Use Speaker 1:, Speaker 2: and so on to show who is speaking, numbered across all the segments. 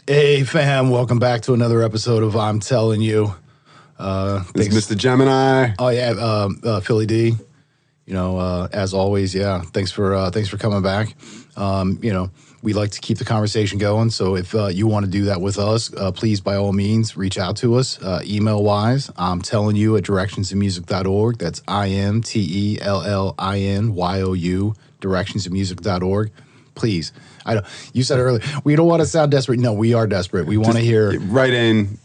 Speaker 1: Hey fam, welcome back to another episode of I'm Telling You.
Speaker 2: This is Mr. Gemini.
Speaker 1: Oh yeah, Philly D. As always, yeah. Thanks for coming back. We like to keep the conversation going. So if you want to do that with us, please by all means reach out to us email wise. I'm telling you at directionsinmusic.org. That's IMTELLINYOU directionsinmusic.org. Please. I know you said earlier we don't want to sound desperate. No, we are desperate. We want to hear
Speaker 2: right in,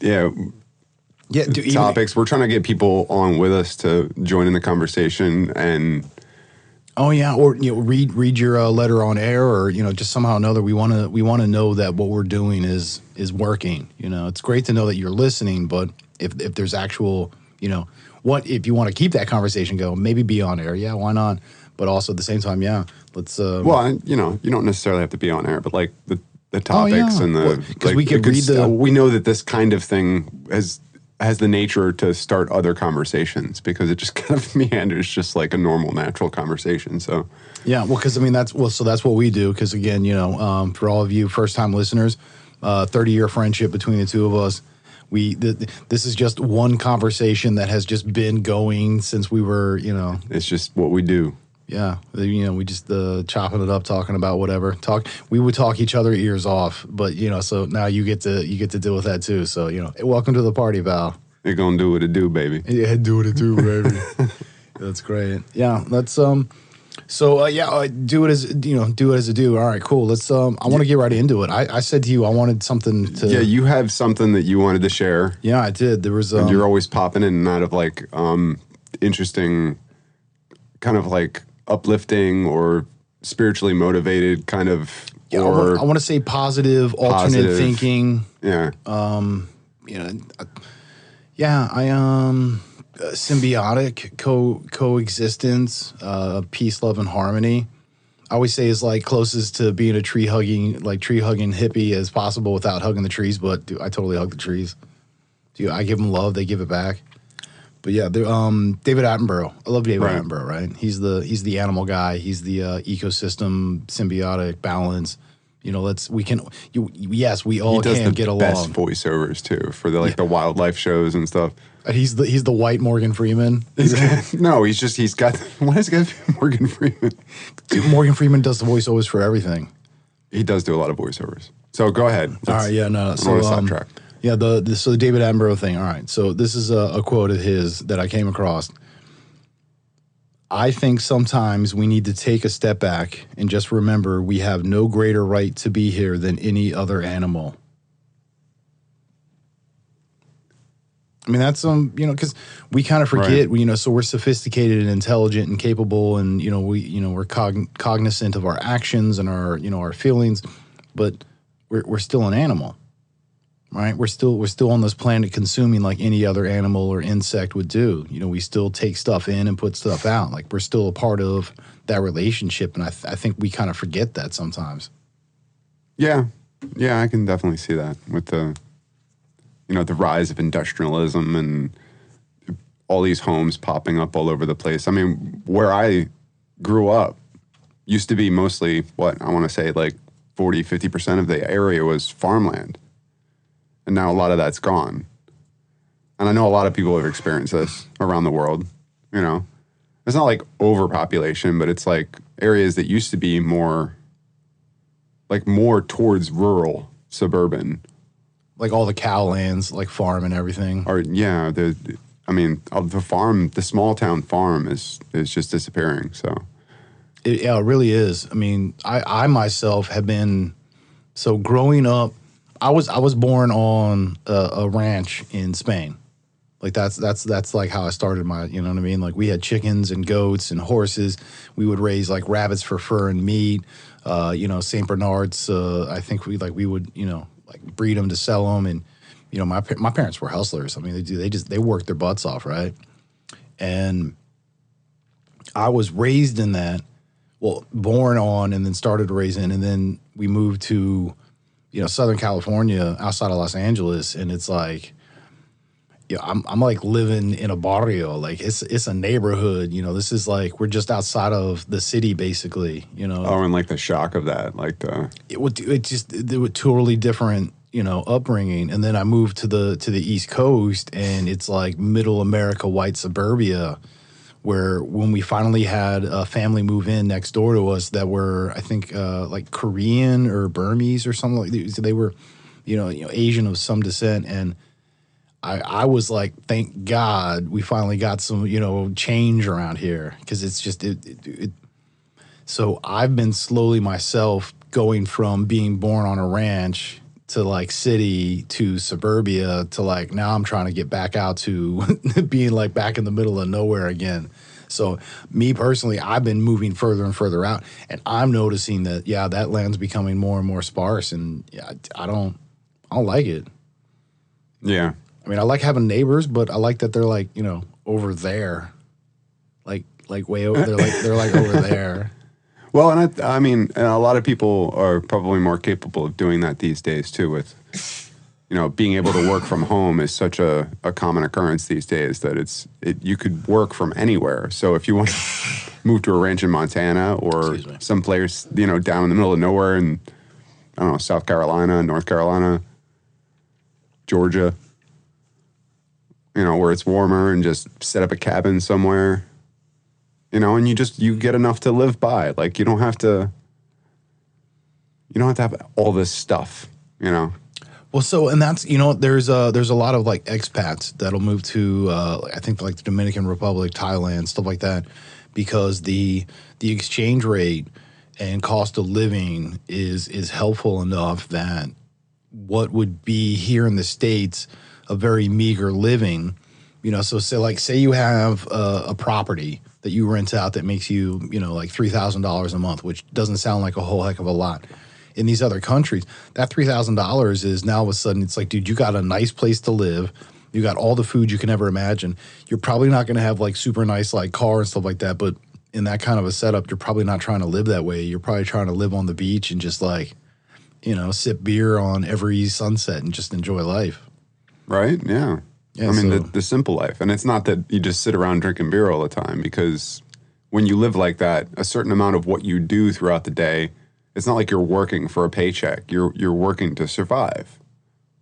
Speaker 2: topics. We're trying to get people on with us to join in the conversation and.
Speaker 1: Oh yeah, or read your letter on air, or just somehow or another. We want to know that what we're doing is working. It's great to know that you're listening, but if there's actual, what if you want to keep that conversation going, maybe be on air. Yeah, why not? But also at the same time, yeah, let's.
Speaker 2: Well, you don't necessarily have to be on air, but like the topics and the
Speaker 1: because we could read the.
Speaker 2: We know that this kind of thing has the nature to start other conversations because it just kind of meanders just like a normal, natural conversation. So,
Speaker 1: yeah, well, because that's what we do. Because again, for all of you first-time listeners, 30-year friendship between the two of us. This is just one conversation that has just been going since we were,
Speaker 2: It's just what we do.
Speaker 1: Yeah, we just chopping it up, talking about whatever. We would talk each other ears off, but so now you get to deal with that too. So hey, welcome to the party, Val.
Speaker 2: You're gonna do what it do, baby.
Speaker 1: Yeah, do what it do, baby. That's great. Yeah, that's do it as do it as a do. All right, cool. Let's I want to get right into it. I said to you I wanted something to.
Speaker 2: Yeah, you have something that you wanted to share.
Speaker 1: Yeah, I did. There was.
Speaker 2: And you're always popping in and out of like interesting, kind of like uplifting or spiritually motivated kind of.
Speaker 1: Yeah, I want to say positive, alternate thinking.
Speaker 2: Yeah.
Speaker 1: Symbiotic coexistence, peace, love, and harmony. I always say is like closest to being a tree hugging hippie as possible without hugging the trees. But I totally hug the trees. I give them love, they give it back. But yeah, David Attenborough. I love David Attenborough. Right? He's the animal guy. He's the ecosystem symbiotic balance. We all can get along.
Speaker 2: Best voiceovers too for the wildlife shows and stuff.
Speaker 1: He's the white Morgan Freeman.
Speaker 2: He's got why is it Morgan Freeman?
Speaker 1: Dude, Morgan Freeman does the voiceovers for everything.
Speaker 2: He does do a lot of voiceovers. So go ahead.
Speaker 1: All right, yeah, no.
Speaker 2: So sidetrack.
Speaker 1: Yeah, the David Attenborough thing. All right, so this is a quote of his that I came across. I think sometimes we need to take a step back and just remember we have no greater right to be here than any other animal. I mean, that's because we kind of forget, so we're sophisticated and intelligent and capable, and we're cognizant of our actions and our feelings, but we're still an animal, right? We're still on this planet consuming like any other animal or insect would do. We still take stuff in and put stuff out. Like we're still a part of that relationship, and I think we kind of forget that sometimes.
Speaker 2: Yeah, I can definitely see that with the rise of industrialism and all these homes popping up all over the place. I mean, where I grew up used to be mostly what I want to say like 40, 50% of the area was farmland. And now a lot of that's gone. And I know a lot of people have experienced this around the world. It's not like overpopulation, but it's like areas that used to be more towards rural, suburban.
Speaker 1: Like all the cow lands, like farm and everything.
Speaker 2: Or the farm, the small town farm is just disappearing. So,
Speaker 1: it really is. I mean, I myself have been growing up. I was born on a ranch in Spain. Like that's like how I started my. You know what I mean? Like we had chickens and goats and horses. We would raise like rabbits for fur and meat. Saint Bernards. I think we would breed them to sell them, and my parents were hustlers. I mean, they worked their butts off, right? And I was raised in that, born on, and then started raising, and then we moved to, Southern California, outside of Los Angeles, and it's like, I'm like living in a barrio, like it's a neighborhood. This is like we're just outside of the city, basically.
Speaker 2: Oh, and like the shock of that, like
Speaker 1: it were totally different, upbringing, and then I moved to the East Coast, and it's like middle America white suburbia, where when we finally had a family move in next door to us that were, I think, like Korean or Burmese or something like that. So they were, Asian of some descent, and I was like, thank God we finally got some, change around here, because it's just it. So I've been slowly myself going from being born on a ranch to like city to suburbia to like now I'm trying to get back out to being like back in the middle of nowhere again. So me personally, I've been moving further and further out, and I'm noticing that that land's becoming more and more sparse, and I don't like it.
Speaker 2: Yeah.
Speaker 1: I mean, I like having neighbors, but I like that they're like, over there. Like way over they're like over there.
Speaker 2: Well, and I mean, and a lot of people are probably more capable of doing that these days too. With being able to work from home is such a common occurrence these days that you could work from anywhere. So if you want to move to a ranch in Montana or someplace down in the middle of nowhere in I don't know, South Carolina, North Carolina, Georgia, where it's warmer, and just set up a cabin somewhere. And you get enough to live by. Like you don't have to have all this stuff,
Speaker 1: Well, so, and that's, there's a lot of like expats that'll move to, I think like the Dominican Republic, Thailand, stuff like that, because the exchange rate and cost of living is helpful enough that what would be here in the States a very meager living, so say you have a property that you rent out that makes you, like $3,000 a month, which doesn't sound like a whole heck of a lot. In these other countries, that $3,000 is now all of a sudden, it's like, dude, you got a nice place to live. You got all the food you can ever imagine. You're probably not going to have like super nice like car and stuff like that. But in that kind of a setup, you're probably not trying to live that way. You're probably trying to live on the beach and just like, sip beer on every sunset and just enjoy life.
Speaker 2: Right? Yeah. I mean, the simple life. And it's not that you just sit around drinking beer all the time, because when you live like that, a certain amount of what you do throughout the day, it's not like you're working for a paycheck. You're working to survive,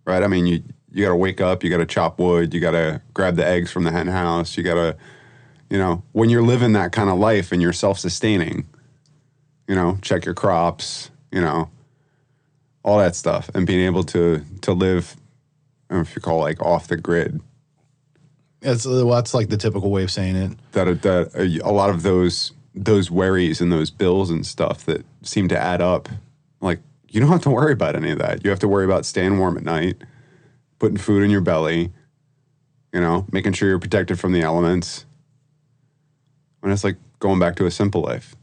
Speaker 2: right? I mean, you got to wake up, you got to chop wood, you got to grab the eggs from the hen house, you got to, when you're living that kind of life and you're self-sustaining, check your crops, all that stuff, and being able to live, I don't know if you call it like off the grid.
Speaker 1: That's like the typical way of saying it.
Speaker 2: That a lot of those worries and those bills and stuff that seem to add up, like you don't have to worry about any of that. You have to worry about staying warm at night, putting food in your belly, making sure you're protected from the elements. And it's like going back to a simple life,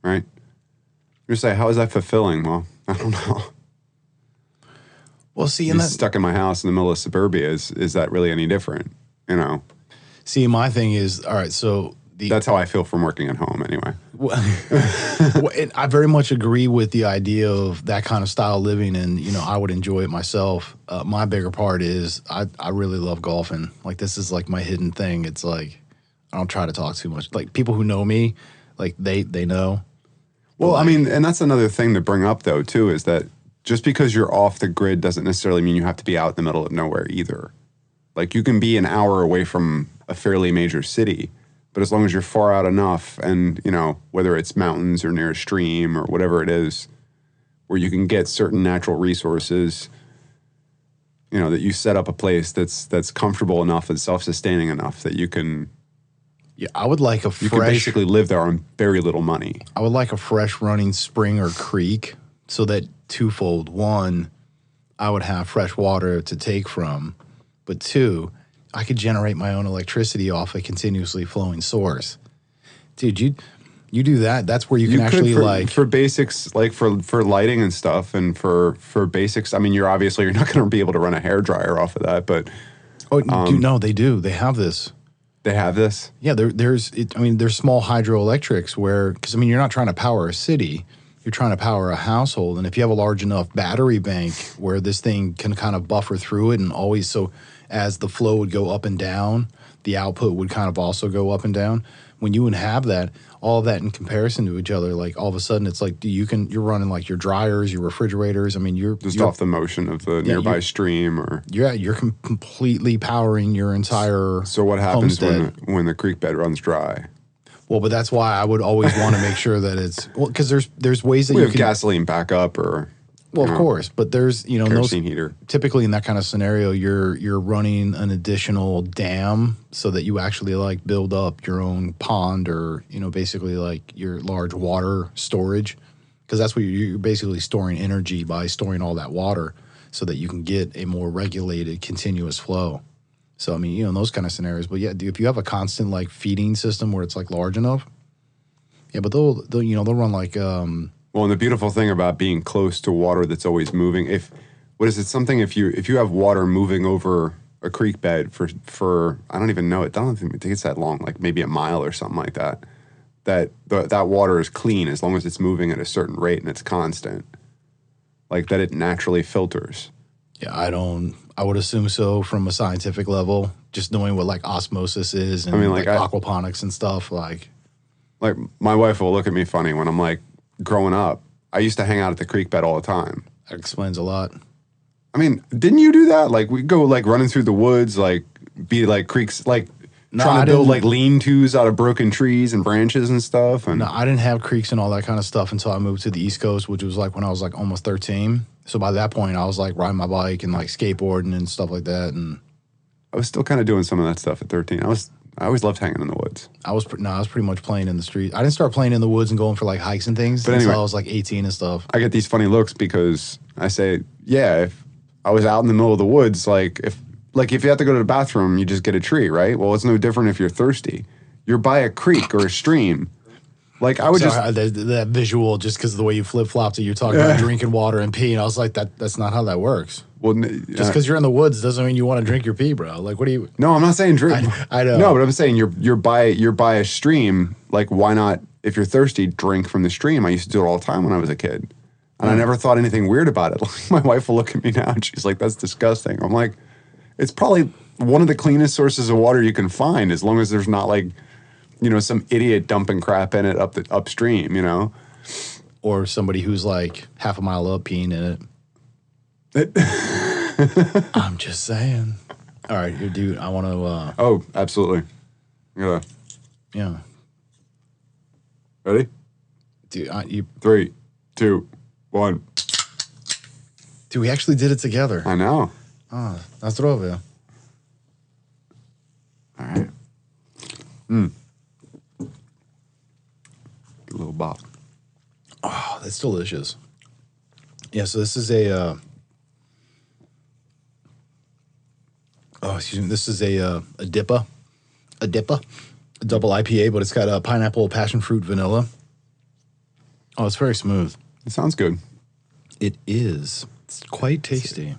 Speaker 2: right? You say, how is that fulfilling? Well, I don't know.
Speaker 1: Well, see,
Speaker 2: and stuck in my house in the middle of suburbia, is that really any different?
Speaker 1: See, my thing is, all right, so
Speaker 2: that's how I feel from working at home anyway.
Speaker 1: I very much agree with the idea of that kind of style of living, and, I would enjoy it myself. My bigger part is I really love golfing. Like, this is like my hidden thing. It's like, I don't try to talk too much. Like, people who know me, like, they know.
Speaker 2: Well, I mean, and that's another thing to bring up, though, too, is that just because you're off the grid doesn't necessarily mean you have to be out in the middle of nowhere either. Like, you can be an hour away from a fairly major city, but as long as you're far out enough and, whether it's mountains or near a stream or whatever it is, where you can get certain natural resources, that you set up a place that's comfortable enough and self-sustaining enough that you can...
Speaker 1: Yeah, I would like a fresh...
Speaker 2: You can basically live there on very little money.
Speaker 1: I would like a fresh running spring or creek, so that twofold. One, I would have fresh water to take from, but two, I could generate my own electricity off a continuously flowing source. Dude, you do that. That's where you can actually
Speaker 2: for basics, like for lighting and stuff, and for basics. I mean, you're not going to be able to run a hairdryer off of that, but
Speaker 1: no, they do. They have this.
Speaker 2: They have this.
Speaker 1: Yeah, there's small hydroelectrics where, because you're not trying to power a city. You're trying to power a household, and if you have a large enough battery bank where this thing can kind of buffer through it, and always, so as the flow would go up and down, the output would kind of also go up and down. when you have that, all of that in comparison to each other, like all of a sudden it's like you're running like your dryers, your refrigerators. I mean, you're
Speaker 2: off the motion of the nearby stream, or
Speaker 1: you're completely powering your entire.
Speaker 2: So what happens
Speaker 1: homestead.
Speaker 2: when the creek bed runs dry?
Speaker 1: Well, but that's why I would always want to make sure that it's because there's ways that
Speaker 2: We
Speaker 1: you
Speaker 2: have
Speaker 1: can
Speaker 2: gasoline backup, or
Speaker 1: well, of course, but there's
Speaker 2: kerosene heater.
Speaker 1: Typically in that kind of scenario, you're running an additional dam so that you actually like build up your own pond or basically like your large water storage, because that's what you're basically storing energy by storing all that water so that you can get a more regulated continuous flow. So I mean, in those kind of scenarios. But yeah, if you have a constant like feeding system where it's like large enough, yeah, but they'll run like.
Speaker 2: Well, and the beautiful thing about being close to water that's always moving, if you have water moving over a creek bed for I don't even know it. I don't think it's that long, like maybe a mile or something like that. That water is clean as long as it's moving at a certain rate and it's constant, like that it naturally filters.
Speaker 1: Yeah, I would assume so from a scientific level, just knowing what like osmosis is and like aquaponics and stuff. Like
Speaker 2: my wife will look at me funny when I'm like, growing up, I used to hang out at the creek bed all the time.
Speaker 1: That explains a lot.
Speaker 2: I mean, didn't you do that? Like we go like running through the woods, like be like creeks, like trying to build like lean-tos out of broken trees and branches and stuff. And
Speaker 1: no, I didn't have creeks and all that kind of stuff until I moved to the East Coast, which was like when I was like almost 13. So by that point, I was like riding my bike and like skateboarding and stuff like that. And
Speaker 2: I was still kind of doing some of that stuff at 13. I always loved hanging in the woods.
Speaker 1: I was pretty much playing in the street. I didn't start playing in the woods and going for like hikes and things until I was like 18 and stuff.
Speaker 2: I get these funny looks because I say, yeah, if I was out in the middle of the woods, like if you have to go to the bathroom, you just get a tree, right? Well, it's no different if you're thirsty. You're by a creek or a stream. Like I would
Speaker 1: that visual, just because of the way you flip flopped it, you're talking about drinking water and pee, and I was like, that's not how that works.
Speaker 2: Well,
Speaker 1: just because you're in the woods doesn't mean you want to drink your pee, bro. Like, what do you?
Speaker 2: No, I'm not saying drink.
Speaker 1: I know.
Speaker 2: No, but I'm saying you're by a stream. Like, why not? If you're thirsty, drink from the stream. I used to do it all the time when I was a kid, and I never thought anything weird about it. Like, my wife will look at me now and she's like, "That's disgusting." I'm like, it's probably one of the cleanest sources of water you can find, as long as there's not like, some idiot dumping crap in it upstream,
Speaker 1: or somebody who's like half a mile up peeing in it. I'm just saying. All right, dude, I want to.
Speaker 2: Oh, absolutely.
Speaker 1: Yeah.
Speaker 2: Ready?
Speaker 1: Dude,
Speaker 2: 3, 2, 1.
Speaker 1: Dude, we actually did it together.
Speaker 2: I know.
Speaker 1: Oh, that's rover.
Speaker 2: All right. Get a little bop.
Speaker 1: Oh, that's delicious. Yeah, so this is a. This is a DIPA, a double IPA, but it's got pineapple, passion fruit, vanilla. Oh, it's very smooth.
Speaker 2: It sounds good.
Speaker 1: It is. It's quite tasty.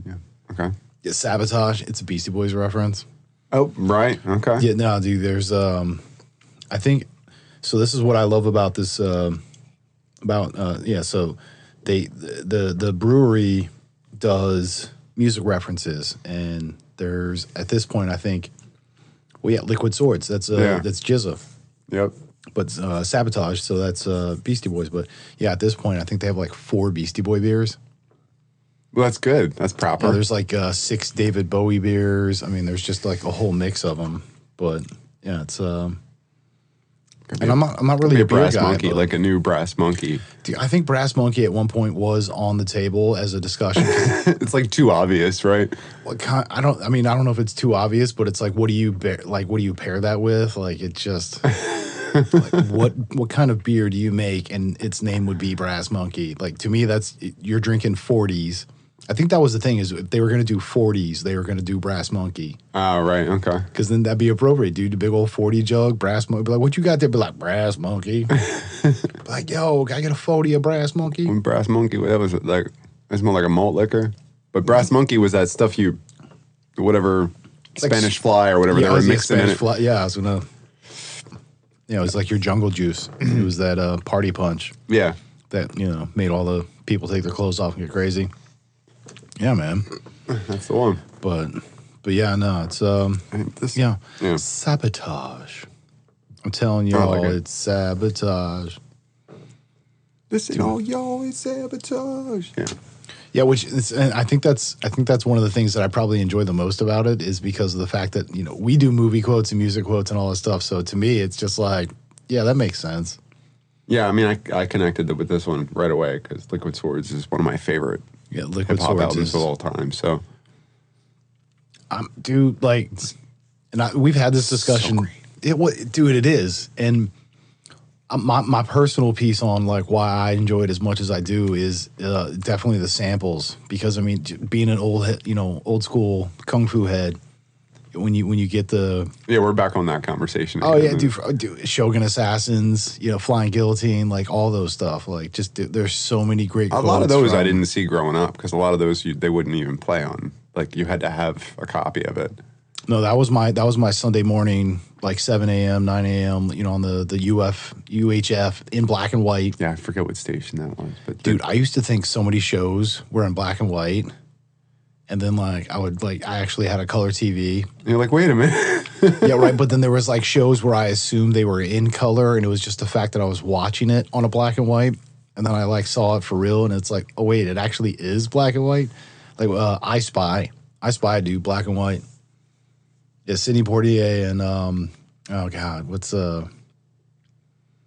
Speaker 2: Yeah. Okay.
Speaker 1: Yeah, Sabotage. It's a Beastie Boys reference.
Speaker 2: Oh, right. Okay.
Speaker 1: Yeah, no, dude. There's, I think. So this is what I love about this. So the brewery does music references, and there's at this point I think, Liquid Swords. That's Jizza.
Speaker 2: Yep.
Speaker 1: But Sabotage. So that's Beastie Boys. But yeah, at this point I think they have like 4 Beastie Boy beers.
Speaker 2: Well, that's good. That's proper.
Speaker 1: Yeah, there's like 6 David Bowie beers. I mean, there's just like a whole mix of them. But yeah, it's and I'm not really a beer
Speaker 2: brass
Speaker 1: guy,
Speaker 2: monkey,
Speaker 1: but,
Speaker 2: like a new brass monkey.
Speaker 1: Dude, I think Brass Monkey at one point was on the table as a discussion.
Speaker 2: It's like too obvious, right?
Speaker 1: I don't know if it's too obvious, but it's like, what do you pair that with? Like, it just like what kind of beer do you make and its name would be Brass Monkey? Like, to me, you're drinking 40s. I think that was the thing, is if they were going to do 40s, they were going to do Brass Monkey.
Speaker 2: Oh, right. Okay.
Speaker 1: Because then that'd be appropriate, dude. The big old 40 jug, Brass Monkey. Be like, what you got there? Be like, Brass Monkey. Be like, yo, can I get a 40 of Brass Monkey?
Speaker 2: Brass Monkey, it's more like a malt liquor. But Brass Monkey was that stuff whatever, like Spanish Fly or whatever they were mixing in it.
Speaker 1: Yeah, I was going to, it was like your Jungle Juice. It was that party punch.
Speaker 2: Yeah.
Speaker 1: That, made all the people take their clothes off and get crazy. Yeah, man.
Speaker 2: That's the one.
Speaker 1: But yeah, no, it's Sabotage. I'm telling
Speaker 2: I
Speaker 1: y'all,
Speaker 2: like it.
Speaker 1: it's sabotage.
Speaker 2: Listen, oh y'all, it's sabotage. Yeah.
Speaker 1: Yeah, and I think that's one of the things that I probably enjoy the most about it is because of the fact that we do movie quotes and music quotes and all that stuff. So to me, it's just like, yeah, that makes sense.
Speaker 2: Yeah, I mean, I connected with this one right away because Liquid Swords is one of my favorite
Speaker 1: Liquid
Speaker 2: hip hop
Speaker 1: Swords
Speaker 2: albums of all time. So,
Speaker 1: dude, like, we've had this discussion. Dude, it is, and my personal piece on like why I enjoy it as much as I do is definitely the samples because I mean, being an old school kung fu head. When you get
Speaker 2: we're back on that conversation.
Speaker 1: Oh yeah, dude, Shogun Assassins, Flying Guillotine, like all those stuff. Like there's so many great quotes.
Speaker 2: A lot of those I didn't see growing up because a lot of those they wouldn't even play on. Like you had to have a copy of it.
Speaker 1: No, that was my Sunday morning, like 7 a.m., 9 a.m. On the UHF in black and white.
Speaker 2: Yeah, I forget what station that was, but
Speaker 1: dude, I used to think so many shows were in black and white. And then, I actually had a color TV.
Speaker 2: And you're like, wait a minute.
Speaker 1: Yeah, right. But then there was, shows where I assumed they were in color, and it was just the fact that I was watching it on a black and white. And then I, saw it for real, and it's like, oh, wait, it actually is black and white? Like, I Spy, dude, black and white. Yeah, Sidney Poitier and, oh, God, what's... And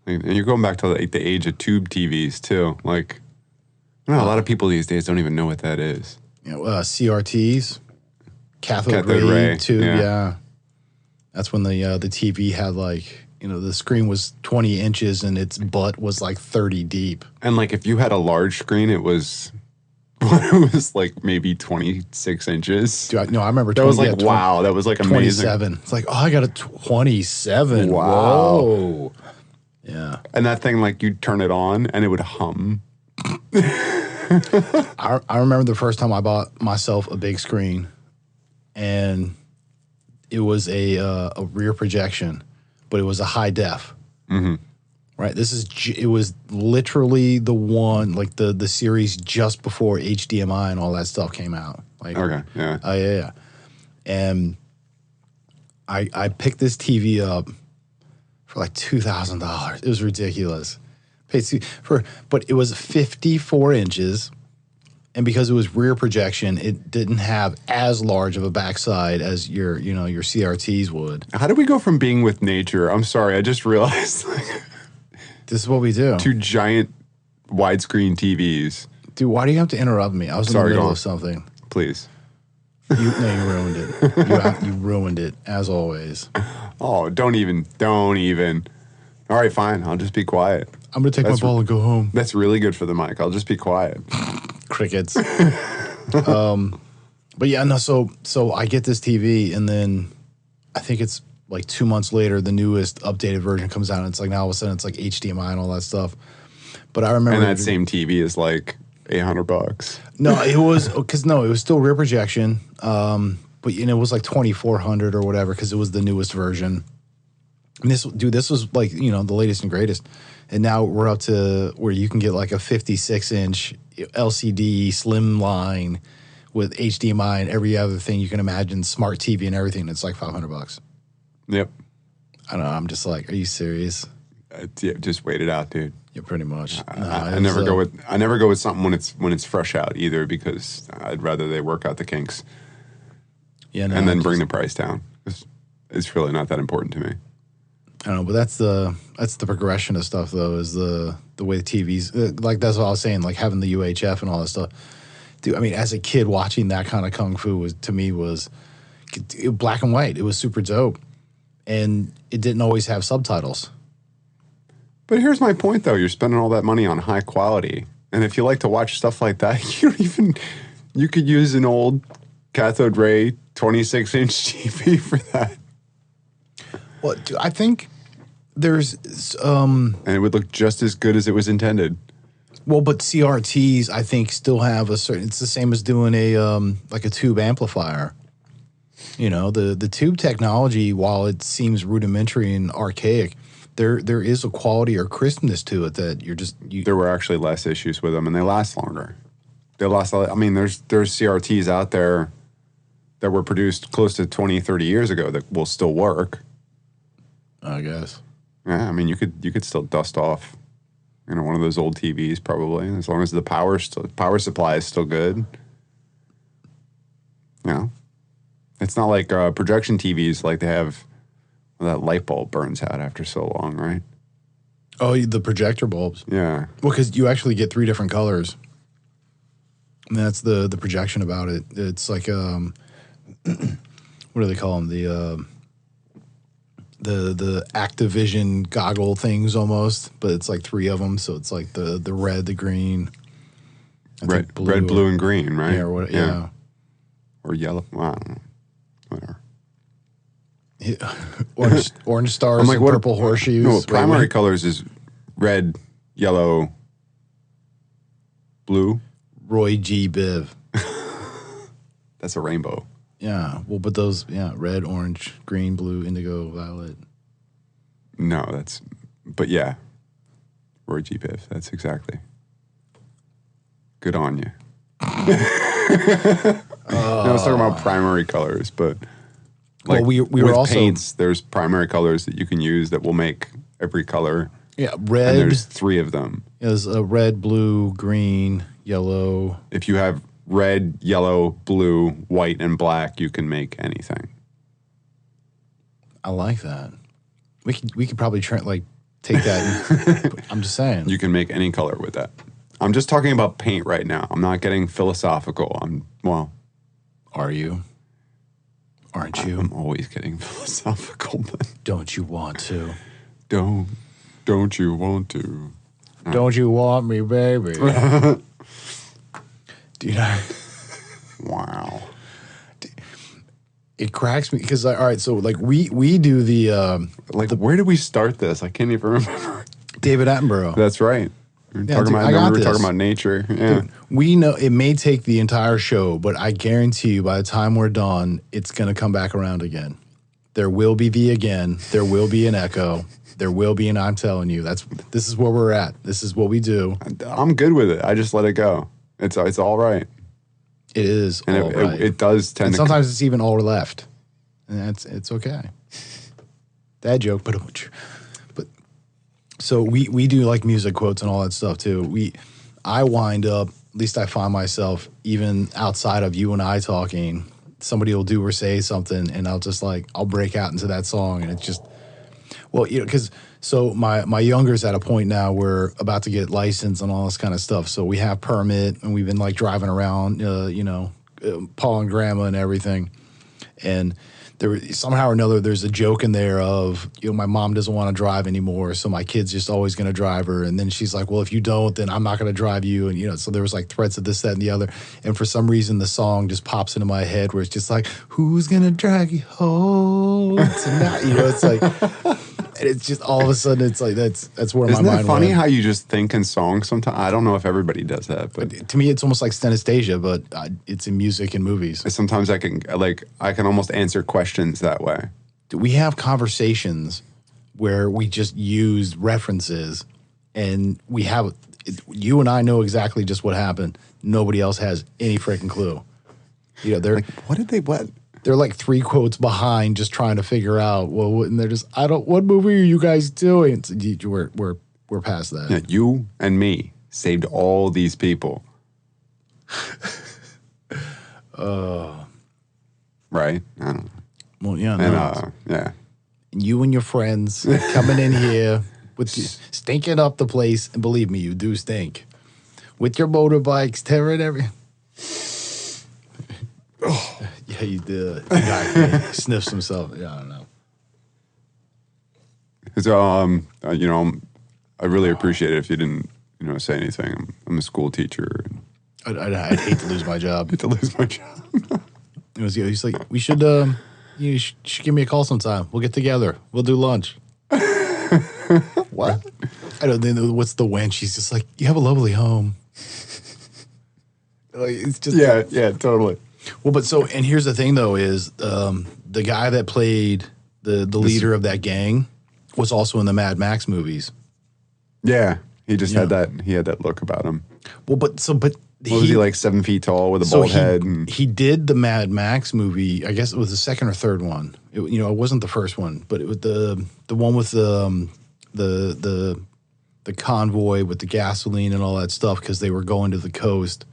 Speaker 2: you're going back to, the age of tube TVs, too. Like, I don't know, a lot of people these days don't even know what that is.
Speaker 1: CRTs, cathode ray tube, yeah. That's when the TV had the screen was 20 inches and its butt was 30 deep.
Speaker 2: And if you had a large screen, it was maybe 26 inches.
Speaker 1: Dude, I remember
Speaker 2: that was wow, that was amazing.
Speaker 1: 27. It's oh, I got a 27.
Speaker 2: Wow.
Speaker 1: Whoa. Yeah.
Speaker 2: And that thing, you'd turn it on and it would hum.
Speaker 1: I remember the first time I bought myself a big screen, and it was a rear projection, but it was a high def.
Speaker 2: Mm-hmm.
Speaker 1: Right. It was literally the one the series just before HDMI and all that stuff came out.
Speaker 2: Okay. Yeah.
Speaker 1: Oh yeah. And I picked this TV up for $2,000. It was ridiculous. But it was 54 inches, and because it was rear projection, it didn't have as large of a backside as your CRTs would.
Speaker 2: How did we go from being with nature? I'm sorry, I just realized
Speaker 1: this is what we do.
Speaker 2: 2 giant widescreen TVs.
Speaker 1: Dude, why do you have to interrupt me? I was in the middle of something.
Speaker 2: Please.
Speaker 1: You ruined it. You ruined it as always.
Speaker 2: Oh, don't even. All right, fine. I'll just be quiet.
Speaker 1: I'm going to take my ball and go home.
Speaker 2: That's really good for the mic. I'll just be quiet.
Speaker 1: Crickets. But yeah, no, so I get this TV, and then I think it's 2 months later, the newest updated version comes out, and it's now all of a sudden it's HDMI and all that stuff. But I remember...
Speaker 2: And that same TV is $800.
Speaker 1: No, it was... Because, no, it was still rear projection, but it was $2,400 or whatever because it was the newest version. And this was the latest and greatest. And now we're up to where you can get a 56-inch LCD slimline with HDMI and every other thing you can imagine, smart TV and everything. It's $500.
Speaker 2: Yep.
Speaker 1: I don't know. I'm just are you serious?
Speaker 2: Yeah, just wait it out, dude.
Speaker 1: Yeah, pretty much.
Speaker 2: I never go with something when it's fresh out either because I'd rather they work out the kinks.
Speaker 1: Yeah, no,
Speaker 2: and then bring the price down. It's really not that important to me.
Speaker 1: I don't know, but that's the progression of stuff though. Is the way the TVs that's what I was saying. Having the UHF and all that stuff. Dude, I mean, as a kid watching that kind of kung fu was black and white. It was super dope, and it didn't always have subtitles.
Speaker 2: But here's my point, though. You're spending all that money on high quality, and if you like to watch stuff like that, you could use an old cathode ray 26-inch TV for that.
Speaker 1: Well, dude, I think there's
Speaker 2: and it would look just as good as it was intended.
Speaker 1: Well, but CRTs I think still have a certain. It's the same as doing a tube amplifier. The tube technology, while it seems rudimentary and archaic, there is a quality or crispness to it that
Speaker 2: There were actually less issues with them, and they last longer. They last. I mean, there's CRTs out there that were produced close to 20, 30 years ago that will still work.
Speaker 1: I guess.
Speaker 2: Yeah, I mean, you could still dust off, one of those old TVs probably, as long as the power supply is still good. It's not like projection TVs, like they have that light bulb burns out after so long, right?
Speaker 1: Oh, the projector bulbs.
Speaker 2: Yeah.
Speaker 1: Well, because you actually get 3 different colors. And that's the projection about it. It's like what do they call them? The Activision goggle things almost, but it's like 3 of them. So it's like the red, the green,
Speaker 2: red, blue, and green, right?
Speaker 1: Yeah, yeah.
Speaker 2: Or yellow. Well, I don't know. Whatever.
Speaker 1: Yeah. Orange stars,
Speaker 2: I'm like,
Speaker 1: and purple horseshoes.
Speaker 2: No, primary colors is red, yellow, blue.
Speaker 1: Roy G. Biv.
Speaker 2: That's a rainbow.
Speaker 1: Yeah. Well, but those, red, orange, green, blue, indigo, violet.
Speaker 2: No, but yeah. Roy G. Biv. That's exactly. Good on you. I was talking about primary colors, but like
Speaker 1: we were also
Speaker 2: paints, there's primary colors that you can use that will make every color.
Speaker 1: Yeah, red.
Speaker 2: And there's 3 of them.
Speaker 1: There's a red, blue, green, yellow.
Speaker 2: If you have red, yellow, blue, white, and black, you can make anything.
Speaker 1: I like that. We could probably take that. I'm just saying.
Speaker 2: You can make any color with that. I'm just talking about paint right now. I'm not getting philosophical.
Speaker 1: Are you? Aren't you?
Speaker 2: I'm always getting philosophical, but
Speaker 1: don't you want to?
Speaker 2: Don't you want to?
Speaker 1: Don't you want me, baby? Dude,
Speaker 2: wow.
Speaker 1: It cracks me because, all right, so like we do the
Speaker 2: where did we start this? I can't even remember.
Speaker 1: David Attenborough.
Speaker 2: That's right. We were talking about nature. Yeah.
Speaker 1: Dude, we know it may take the entire show, but I guarantee you by the time we're done, it's going to come back around again. There will be the again. There will be an echo. There will be an I'm telling you. This is where we're at. This is what we do.
Speaker 2: I'm good with it. I just let it go. It's all right.
Speaker 1: It is
Speaker 2: and
Speaker 1: all right.
Speaker 2: It does tend to...
Speaker 1: sometimes it's even all left. And it's okay. Dad joke, but so we do like music quotes and all that stuff too. I wind up, at least I find myself, even outside of you and I talking, somebody will do or say something and I'll break out into that song and it's just, well, because so my younger's at a point now where about to get licensed and all this kind of stuff. So we have permit and we've been like driving around, Paul and Grandma and everything. And somehow or another, there's a joke in there of, my mom doesn't want to drive anymore, so my kid's just always going to drive her. And then she's like, well, if you don't, then I'm not going to drive you. And, so there was like threats of this, that, and the other. And for some reason, the song just pops into my head where it's just like, who's going to drag you home tonight? It's like, and it's just all of a sudden, it's like, that's where my mind went.
Speaker 2: Isn't it funny how you just think in songs sometimes? I don't know if everybody does that, but
Speaker 1: to me, it's almost like synesthesia, but it's in music and movies.
Speaker 2: Sometimes I can almost answer questions that way.
Speaker 1: We have conversations where we just use references and you and I know exactly just what happened. Nobody else has any freaking clue.
Speaker 2: What?
Speaker 1: They're like 3 quotes behind just trying to figure out, and they're just, what movie are you guys doing? We're past that.
Speaker 2: Yeah, you and me saved all these people. Right? I don't know.
Speaker 1: Well, yeah.
Speaker 2: And, yeah.
Speaker 1: You and your friends coming in here stinking up the place. And believe me, you do stink. With your motorbikes, tearing everything. Oh. Yeah, you did. The guy sniffs himself. Yeah, I don't know.
Speaker 2: So, I really appreciate it if you didn't, say anything. I'm a school teacher.
Speaker 1: I'd hate to lose my job. He's like, we should, you should give me a call sometime. We'll get together. We'll do lunch.
Speaker 2: What?
Speaker 1: I don't know what's the wench. She's just like, you have a lovely home. It's just
Speaker 2: yeah, totally.
Speaker 1: Well, and here's the thing though is the guy that played the leader of that gang was also in the Mad Max movies.
Speaker 2: Yeah, he just had that. He had that look about him.
Speaker 1: Well, was
Speaker 2: he like 7 feet tall with a bald head?
Speaker 1: He did the Mad Max movie. I guess it was the second or third one. It wasn't the first one, but it was the one with the convoy with the gasoline and all that stuff because they were going to the coast.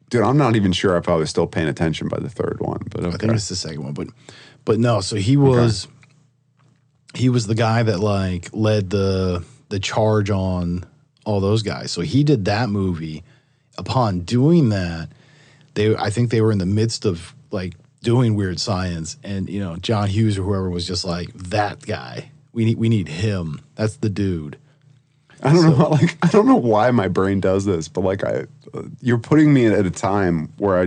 Speaker 2: Dude, I'm not even sure if I was still paying attention by the third one, but okay.
Speaker 1: I think it's the second one, but no. So he was the guy that like led the charge on all those guys. So he did that movie. Upon doing that, I think they were in the midst of like doing Weird Science, and you know John Hughes or whoever was just like, that guy. We need him. That's the dude.
Speaker 2: I don't know. Like I don't know why my brain does this, but like you're putting me at a time where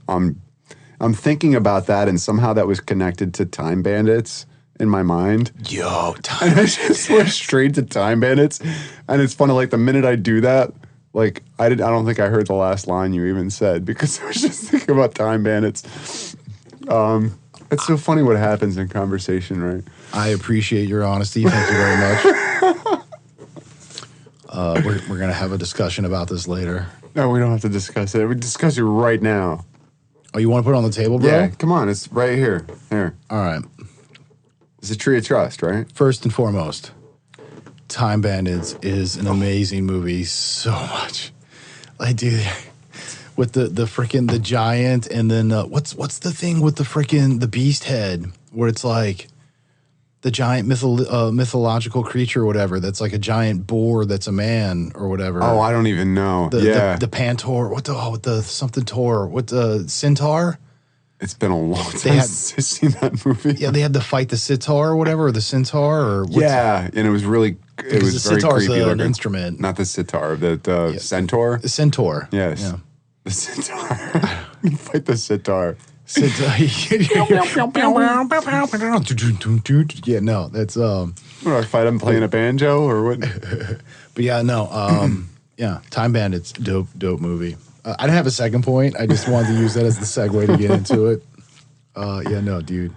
Speaker 2: I'm thinking about that, and somehow that was connected to Time Bandits in my mind.
Speaker 1: Yo,
Speaker 2: and I just went straight to Time Bandits, and it's funny. Like the minute I do that, like I don't think I heard the last line you even said because I was just thinking about Time Bandits. It's so funny what happens in conversation, right?
Speaker 1: I appreciate your honesty. Thank you very much. We're gonna have a discussion about this later.
Speaker 2: No, we don't have to discuss it. We discuss it right now.
Speaker 1: Oh, you want to put it on the table, bro?
Speaker 2: Yeah, come on. It's right here. Here.
Speaker 1: All right.
Speaker 2: It's a tree of trust, right?
Speaker 1: First and foremost, Time Bandits is an amazing movie. So much, like, dude, with the freaking the giant, and then what's the thing with the freaking the beast head, where it's like the giant mythological creature or whatever that's like a giant boar that's a man or whatever.
Speaker 2: Oh, I don't even know.
Speaker 1: The Pantor. What the something Tor? What the Centaur?
Speaker 2: It's been a long time since I've seen that movie.
Speaker 1: Yeah, they had to fight the sitar or whatever, or the centaur, or
Speaker 2: yeah, and it was really it was
Speaker 1: the
Speaker 2: very
Speaker 1: sitar's
Speaker 2: creepy.
Speaker 1: an instrument,
Speaker 2: not the sitar, the centaur.
Speaker 1: The centaur.
Speaker 2: Yes,
Speaker 1: yeah.
Speaker 2: The sitar. You fight the sitar.
Speaker 1: Yeah, no, that's
Speaker 2: What do I fight him playing a banjo or what?
Speaker 1: But yeah, no, yeah, Time Bandits, dope movie. I didn't have a second point. I just wanted to use that as the segue to get into it. Yeah, no, dude,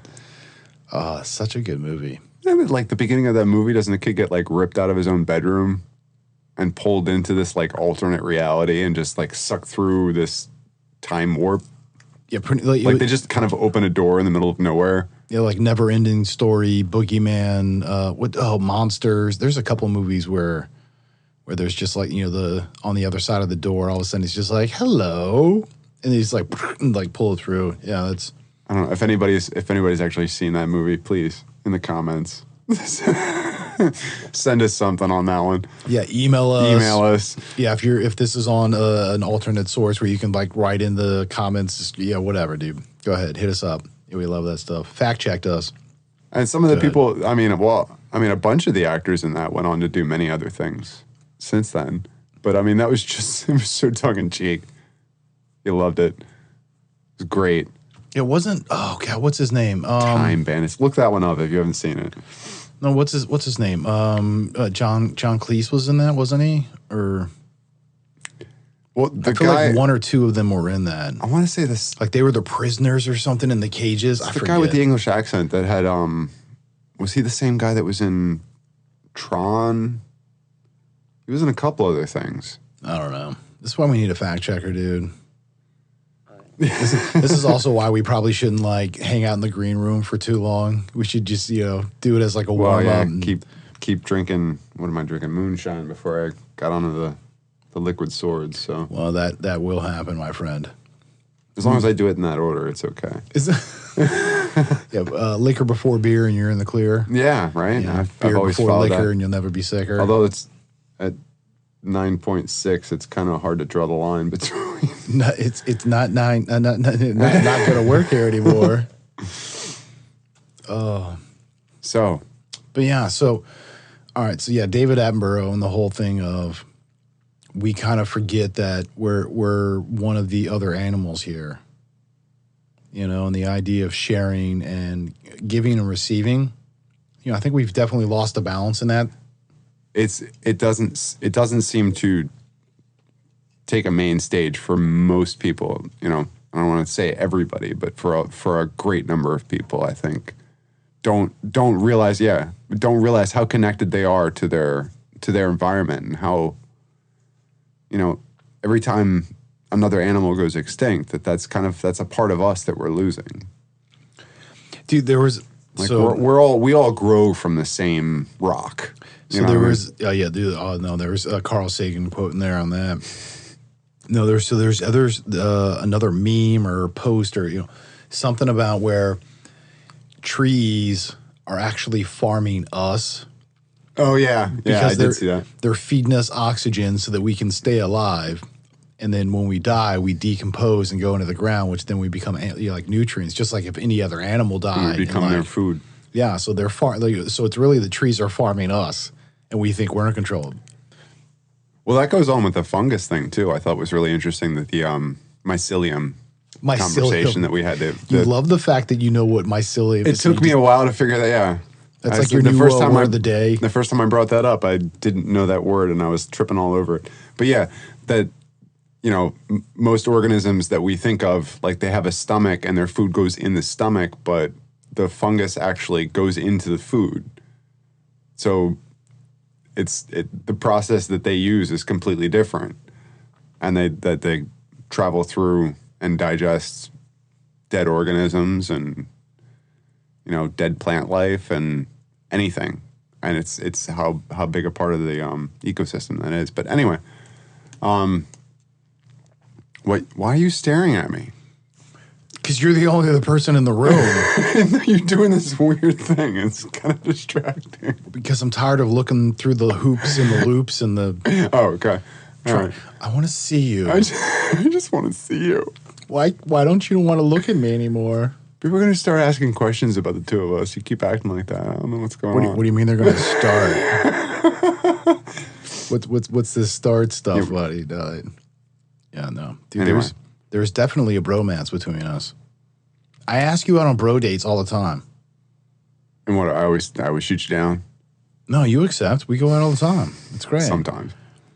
Speaker 1: such a good movie.
Speaker 2: Yeah, but like the beginning of that movie, doesn't the kid get like ripped out of his own bedroom and pulled into this like alternate reality and just like sucked through this time warp?
Speaker 1: Yeah,
Speaker 2: like they just kind of open a door in the middle of nowhere.
Speaker 1: Yeah, like Never Ending Story, Boogeyman, Monsters. There's a couple movies where there's just like, you know, on the other side of the door, all of a sudden it's just like, hello, and he's like pull it through. Yeah, that's.
Speaker 2: I don't know if anybody's actually seen that movie. Please in the comments, send us something on that one.
Speaker 1: Yeah, email us. Yeah, if this is on an alternate source where you can like write in the comments, yeah, whatever, dude. Go ahead, hit us up. Yeah, we love that stuff. Fact checked us.
Speaker 2: And some of the people, a bunch of the actors in that went on to do many other things since then. But I mean, that was just, it was so tongue in cheek. You loved it. It was great.
Speaker 1: It wasn't, oh God, what's his name?
Speaker 2: Time Bandits. Look that one up if you haven't seen it.
Speaker 1: No, what's his name? John Cleese was in that, wasn't he? Or
Speaker 2: well,
Speaker 1: I feel like one or two of them were in that.
Speaker 2: I want to say this,
Speaker 1: like they were the prisoners or something in the cages.
Speaker 2: The guy with the English accent that had was he the same guy that was in Tron? He was in a couple other things.
Speaker 1: I don't know. This is why we need a fact checker, dude. This is also why we probably shouldn't like hang out in the green room for too long. We should just, you know, do it as like a warm up.
Speaker 2: Keep drinking. What am I drinking? Moonshine before I got onto the liquid swords. So
Speaker 1: well, that will happen, my friend.
Speaker 2: As long as I do it in that order, it's okay.
Speaker 1: Yeah, liquor before beer, and you're in the clear.
Speaker 2: Yeah, right.
Speaker 1: Yeah, beer
Speaker 2: I've always
Speaker 1: before liquor,
Speaker 2: that.
Speaker 1: and you'll never be sicker.
Speaker 2: Although it's at 9.6, it's kind of hard to draw the line between.
Speaker 1: No, it's not nine. Not going to work here anymore. Oh,
Speaker 2: so,
Speaker 1: but yeah, so all right, so yeah, David Attenborough and the whole thing of we kind of forget that we're one of the other animals here. You know, and the idea of sharing and giving and receiving. You know, I think we've definitely lost the balance in that.
Speaker 2: It doesn't seem to take a main stage for most people. You know, I don't want to say everybody, but for a great number of people, I think don't realize how connected they are to their environment, and how, you know, every time another animal goes extinct, that's a part of us that we're losing.
Speaker 1: Dude, there was
Speaker 2: like we all grow from the same rock.
Speaker 1: So there was, dude. Oh no, there was a Carl Sagan quote in there on that. No, there's another meme or post or something about where trees are actually farming us.
Speaker 2: Oh yeah, I did see that.
Speaker 1: They're feeding us oxygen so that we can stay alive, and then when we die, we decompose and go into the ground, which then we become like nutrients, just like if any other animal died.
Speaker 2: We become their food.
Speaker 1: Yeah, so so it's really the trees are farming us, and we think we're in control.
Speaker 2: Well, that goes on with the fungus thing too. I thought was really interesting that the mycelium conversation that we had.
Speaker 1: You love the fact that you know what mycelium is.
Speaker 2: It took me a while to figure that. Yeah,
Speaker 1: that's like your new word of the day.
Speaker 2: The first time I brought that up, I didn't know that word, and I was tripping all over it. But yeah, that most organisms that we think of, like they have a stomach and their food goes in the stomach, but the fungus actually goes into the food. So the process that they use is completely different, and they travel through and digest dead organisms and dead plant life and anything, and it's how big a part of the ecosystem that is. But anyway, why are you staring at me?
Speaker 1: Because you're the only other person in the room.
Speaker 2: You're doing this weird thing. It's kind of distracting.
Speaker 1: Because I'm tired of looking through the hoops and the loops and the...
Speaker 2: Oh, okay. All right.
Speaker 1: I want to see you.
Speaker 2: I just want to see you.
Speaker 1: Why don't you want to look at me anymore?
Speaker 2: People are going to start asking questions about the two of us. You keep acting like that. I don't know what's going on.
Speaker 1: What do you mean they're going to start? What's this start stuff, buddy? Yeah, no. Dude,
Speaker 2: anyway.
Speaker 1: There's definitely a bromance between us. I ask you out on bro dates all the time.
Speaker 2: And what, I always shoot you down?
Speaker 1: No, you accept. We go out all the time. It's great.
Speaker 2: Sometimes.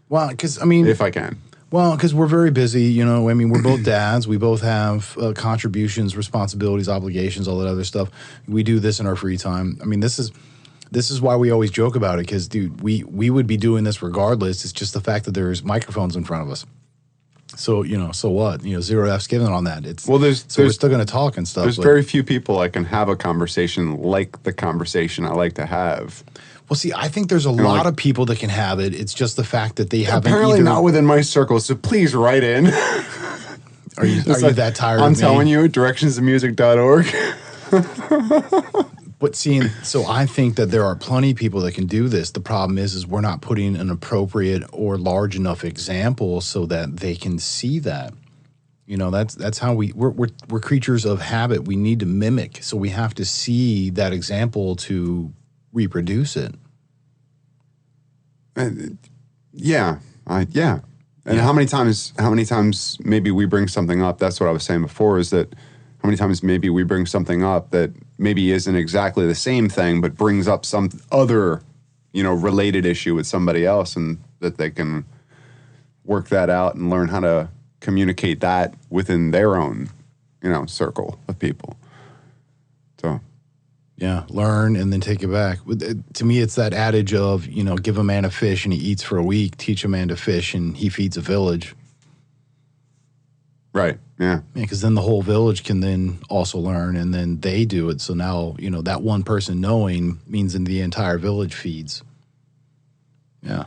Speaker 1: Well, because, I mean...
Speaker 2: If I can.
Speaker 1: Well, because we're very busy, I mean, we're both dads. We both have contributions, responsibilities, obligations, all that other stuff. We do this in our free time. I mean, this is why we always joke about it, because, dude, we would be doing this regardless. It's just the fact that there's microphones in front of us. So, so what? Zero F's given on that. We're still going to talk and stuff.
Speaker 2: There's very few people I can have a conversation like the conversation I like to have.
Speaker 1: Well, see, I think there's a lot of people that can have it. It's just the fact that they haven't
Speaker 2: apparently not within my circle, so please write in.
Speaker 1: Are you that tired of me?
Speaker 2: I'm telling you, directionsofmusic.org.
Speaker 1: But so I think that there are plenty of people that can do this. The problem is we're not putting an appropriate or large enough example so that they can see that. That's how we're creatures of habit. We need to mimic, so we have to see that example to reproduce it.
Speaker 2: Yeah. And how many times maybe we bring something up? That's what I was saying before, is that how many times maybe we bring something up that maybe isn't exactly the same thing, but brings up some other, related issue with somebody else, and that they can work that out and learn how to communicate that within their own, circle of people. So.
Speaker 1: Yeah, learn and then take it back. To me, it's that adage of, give a man a fish and he eats for a week, teach a man to fish and he feeds a village.
Speaker 2: Right, yeah.
Speaker 1: Because then the whole village can then also learn, and then they do it. So now, that one person knowing means in the entire village feeds. Yeah.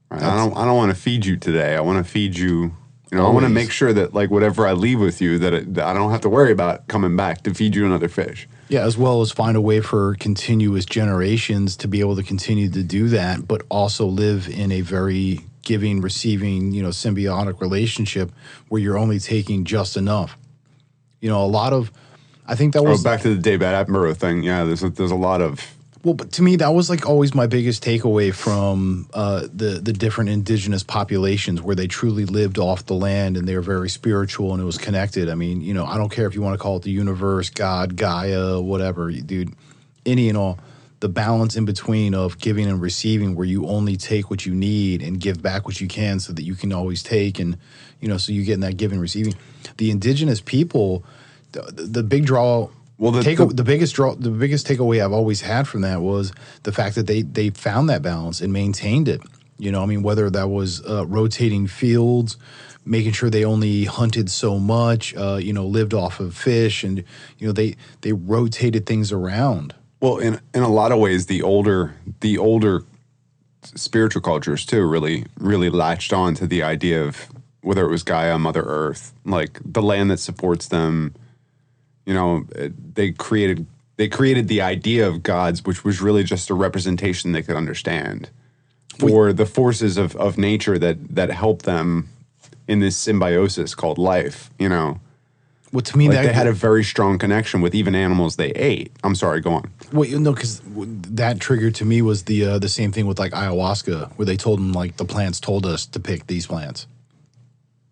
Speaker 2: Right. I don't want to feed you today. I want to feed you... I want to make sure that, like, whatever I leave with you, that I don't have to worry about coming back to feed you another fish.
Speaker 1: Yeah, as well as find a way for continuous generations to be able to continue to do that, but also live in a very giving, receiving, symbiotic relationship where you're only taking just enough. I think that was...
Speaker 2: back to the David Attenborough thing. Yeah, there's a lot of...
Speaker 1: Well, but to me, that was like always my biggest takeaway from the different indigenous populations where they truly lived off the land and they were very spiritual and it was connected. I mean, I don't care if you want to call it the universe, God, Gaia, whatever, dude, any and all. The balance in between of giving and receiving, where you only take what you need and give back what you can so that you can always take, and, so you get in that giving and receiving. The indigenous people, the big draw... Well, the biggest takeaway I've always had from that was the fact that they found that balance and maintained it. Whether that was rotating fields, making sure they only hunted so much, lived off of fish, and they rotated things around.
Speaker 2: Well, in a lot of ways, the older spiritual cultures too really latched on to the idea of whether it was Gaia, Mother Earth, like the land that supports them. You know, they created the idea of gods, which was really just a representation they could understand for the forces of nature that help them in this symbiosis called life. You know.
Speaker 1: Well, to me,
Speaker 2: like they had a very strong connection with even animals they ate. I'm sorry, go on.
Speaker 1: Well, no, because that trigger to me was the same thing with like ayahuasca, where they told them like the plants told us to pick these plants.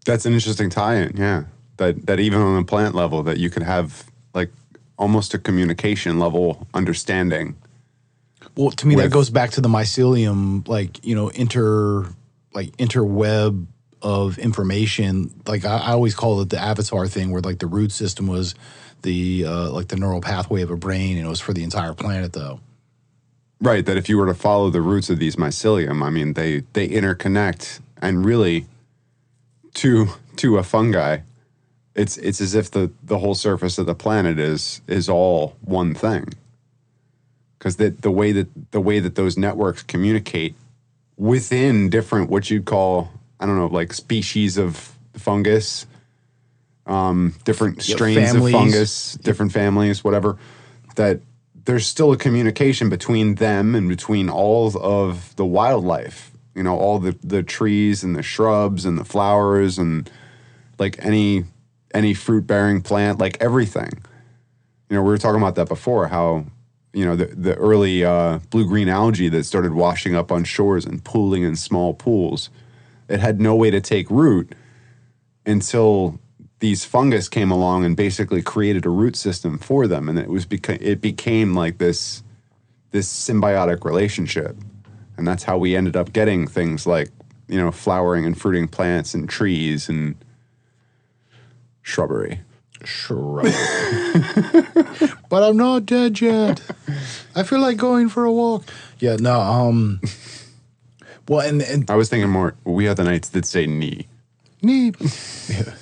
Speaker 2: That's an interesting tie-in, yeah. That even on a plant level, that you could have like almost a communication level understanding.
Speaker 1: Well, to me, that goes back to the mycelium, like interweb of information. Like I always call it the avatar thing, where like the root system was the like the neural pathway of a brain, and it was for the entire planet, though.
Speaker 2: Right. That if you were to follow the roots of these mycelium, I mean, they interconnect, and really, to a fungi, it's as if the whole surface of the planet is all one thing. Because the way that those networks communicate within different, what you'd call, I don't know, like species of fungus, different strains of fungus, different families, whatever, that there's still a communication between them and between all of the wildlife, you know, all the trees and the shrubs and the flowers and like any fruit-bearing plant, like everything. You know, we were talking about that before, how, you know, the early blue-green algae that started washing up on shores and pooling in small pools. It had no way to take root until these fungus came along and basically created a root system for them, and it became like this symbiotic relationship, and that's how we ended up getting things like, you know, flowering and fruiting plants and trees and shrubbery.
Speaker 1: But I'm not dead yet. I feel like going for a walk. Yeah, no. Well, and
Speaker 2: I was thinking more. We other nights did say knee.
Speaker 1: Knee. Yeah.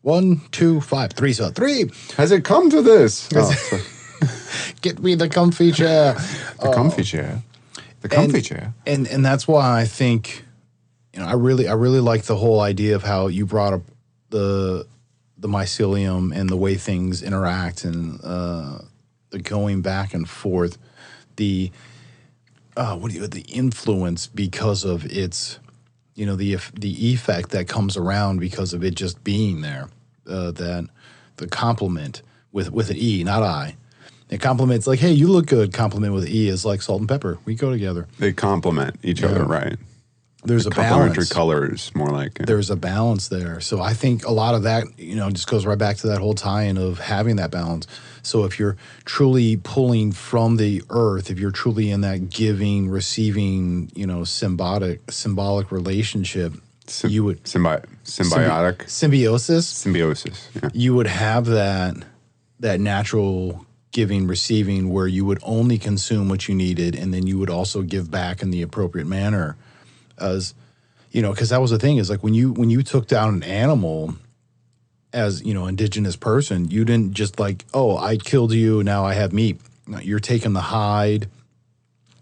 Speaker 1: 1, 2, 5, 3. So 3.
Speaker 2: Has it come to this?
Speaker 1: Get me the comfy chair.
Speaker 2: The comfy chair. The comfy chair.
Speaker 1: And that's why I think, you know, I really like the whole idea of how you brought up the mycelium and the way things interact and the going back and forth. The influence because of its, you know, the effect that comes around because of it just being there. That the compliment with an E, not I. The compliment's like, hey, you look good. Compliment with an E is like salt and pepper. We go together.
Speaker 2: They complement each other, right?
Speaker 1: There's a
Speaker 2: complementary
Speaker 1: balance.
Speaker 2: colors, more like. Yeah.
Speaker 1: There's a balance there. So I think a lot of that, you know, just goes right back to that whole tie-in of having that balance. So if you're truly pulling from the earth, if you're truly in that giving, receiving, you know, symbolic relationship, you would
Speaker 2: symbiotic symbiosis. Yeah.
Speaker 1: You would have that natural giving, receiving, where you would only consume what you needed, and then you would also give back in the appropriate manner. As you know, because that was the thing, is like when you took down an animal as, you know, indigenous person, you didn't just like, oh, I killed you, now I have meat. No, you're taking the hide.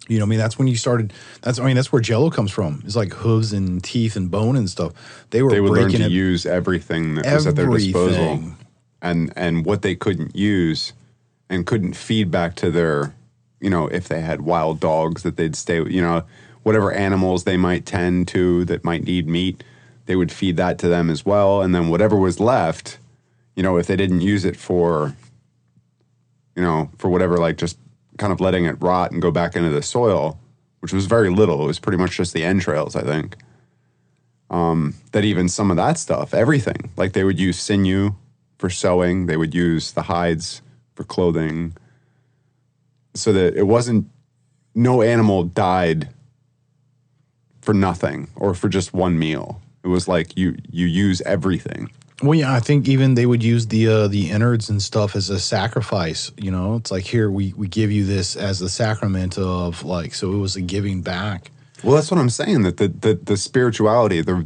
Speaker 1: You know, I mean, that's when you started. That's where Jello comes from. It's like hooves and teeth and bone and stuff. They would
Speaker 2: learn to use everything that was at their disposal, and what they couldn't use and couldn't feed back to their, you know, if they had wild dogs that they'd stay, you know, whatever animals they might tend to that might need meat, they would feed that to them as well. And then whatever was left, you know, if they didn't use it for, you know, for whatever, like just kind of letting it rot and go back into the soil, which was very little. It was pretty much just the entrails, I think. That even some of that stuff, everything, like they would use sinew for sewing. They would use the hides for clothing, so that it wasn't, no animal died for nothing or for just one meal. It was like you use everything.
Speaker 1: Well, yeah, I think even they would use the innards and stuff as a sacrifice. You know, it's like, here, we give you this as the sacrament of, like, so it was a giving back.
Speaker 2: Well, that's what I'm saying, that the spirituality, the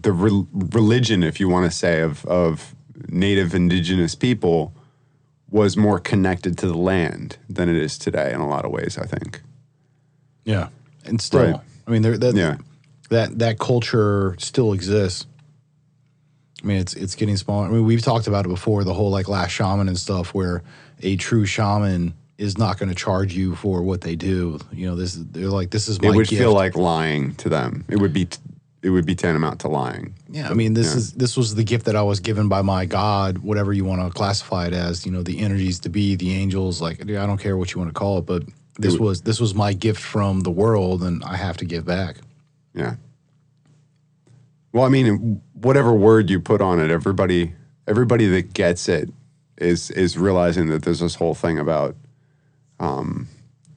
Speaker 2: religion, if you want to say, of native indigenous people was more connected to the land than it is today in a lot of ways, I think.
Speaker 1: Yeah. And still,
Speaker 2: Right.
Speaker 1: I mean, that culture still exists. I mean, it's getting smaller. I mean, we've talked about it before, the whole like last shaman and stuff, where a true shaman is not going to charge you for what they do. You know, they're like, this is my
Speaker 2: It would
Speaker 1: gift.
Speaker 2: feel like lying to them. It would be tantamount to lying.
Speaker 1: Yeah, I mean, this was the gift that I was given by my God, whatever you want to classify it as. You know, the energies to be, the angels. Like, I don't care what you want to call it, but this was my gift from the world, and I have to give back.
Speaker 2: Yeah. Well, I mean, whatever word you put on it, everybody that gets it is realizing that there's this whole thing about, I don't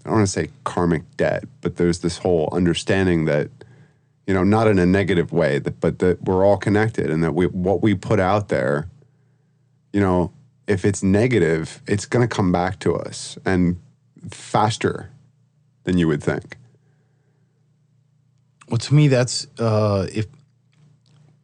Speaker 2: want to say karmic debt, but there's this whole understanding that, you know, not in a negative way, but that we're all connected, and that what we put out there, you know, if it's negative, it's going to come back to us, and faster than you would think.
Speaker 1: Well, to me, that's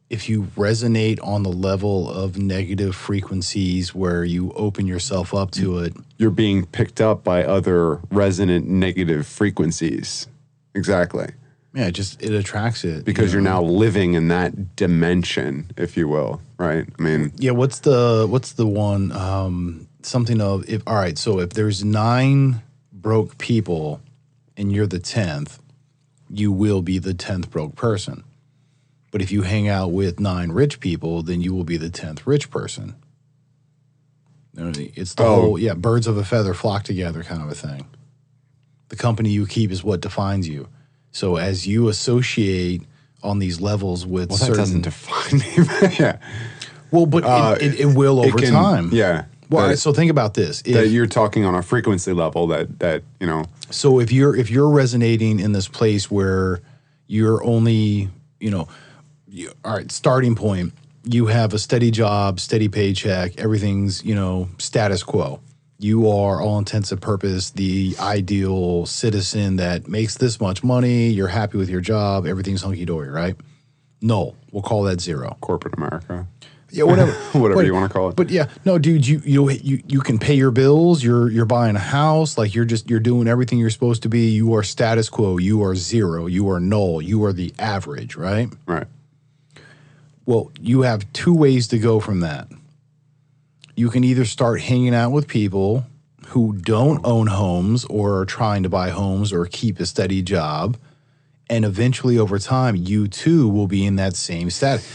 Speaker 1: if you resonate on the level of negative frequencies where you open yourself up to it,
Speaker 2: you're being picked up by other resonant negative frequencies. Exactly.
Speaker 1: Yeah, it attracts it.
Speaker 2: Because you're now living in that dimension, if you will, right? I mean,
Speaker 1: yeah. What's the one? Something of all right. So if there's 9 broke people, and you're the 10th, you will be the 10th broke person. But if you hang out with 9 rich people, then you will be the 10th rich person. It's the whole birds of a feather flock together kind of a thing. The company you keep is what defines you. So as you associate on these levels with
Speaker 2: that doesn't define me. Yeah.
Speaker 1: Well, but it will over time.
Speaker 2: Yeah.
Speaker 1: Well, all right, so think about this.
Speaker 2: That you're talking on a frequency level that you know.
Speaker 1: So if you're resonating in this place where you're only, you know, all right, starting point, you have a steady job, steady paycheck, everything's, you know, status quo. You are, all intents and purposes, the ideal citizen that makes this much money, you're happy with your job, everything's hunky-dory, right? No, we'll call that 0.
Speaker 2: Corporate America.
Speaker 1: Yeah, whatever.
Speaker 2: Whatever you want to call it.
Speaker 1: But yeah, no, dude, you can pay your bills, you're buying a house, like you're doing everything you're supposed to be. You are status quo, you are 0, you are null, you are the average, right?
Speaker 2: Right.
Speaker 1: Well, you have 2 ways to go from that. You can either start hanging out with people who don't own homes or are trying to buy homes or keep a steady job, and eventually over time, you too will be in that same status.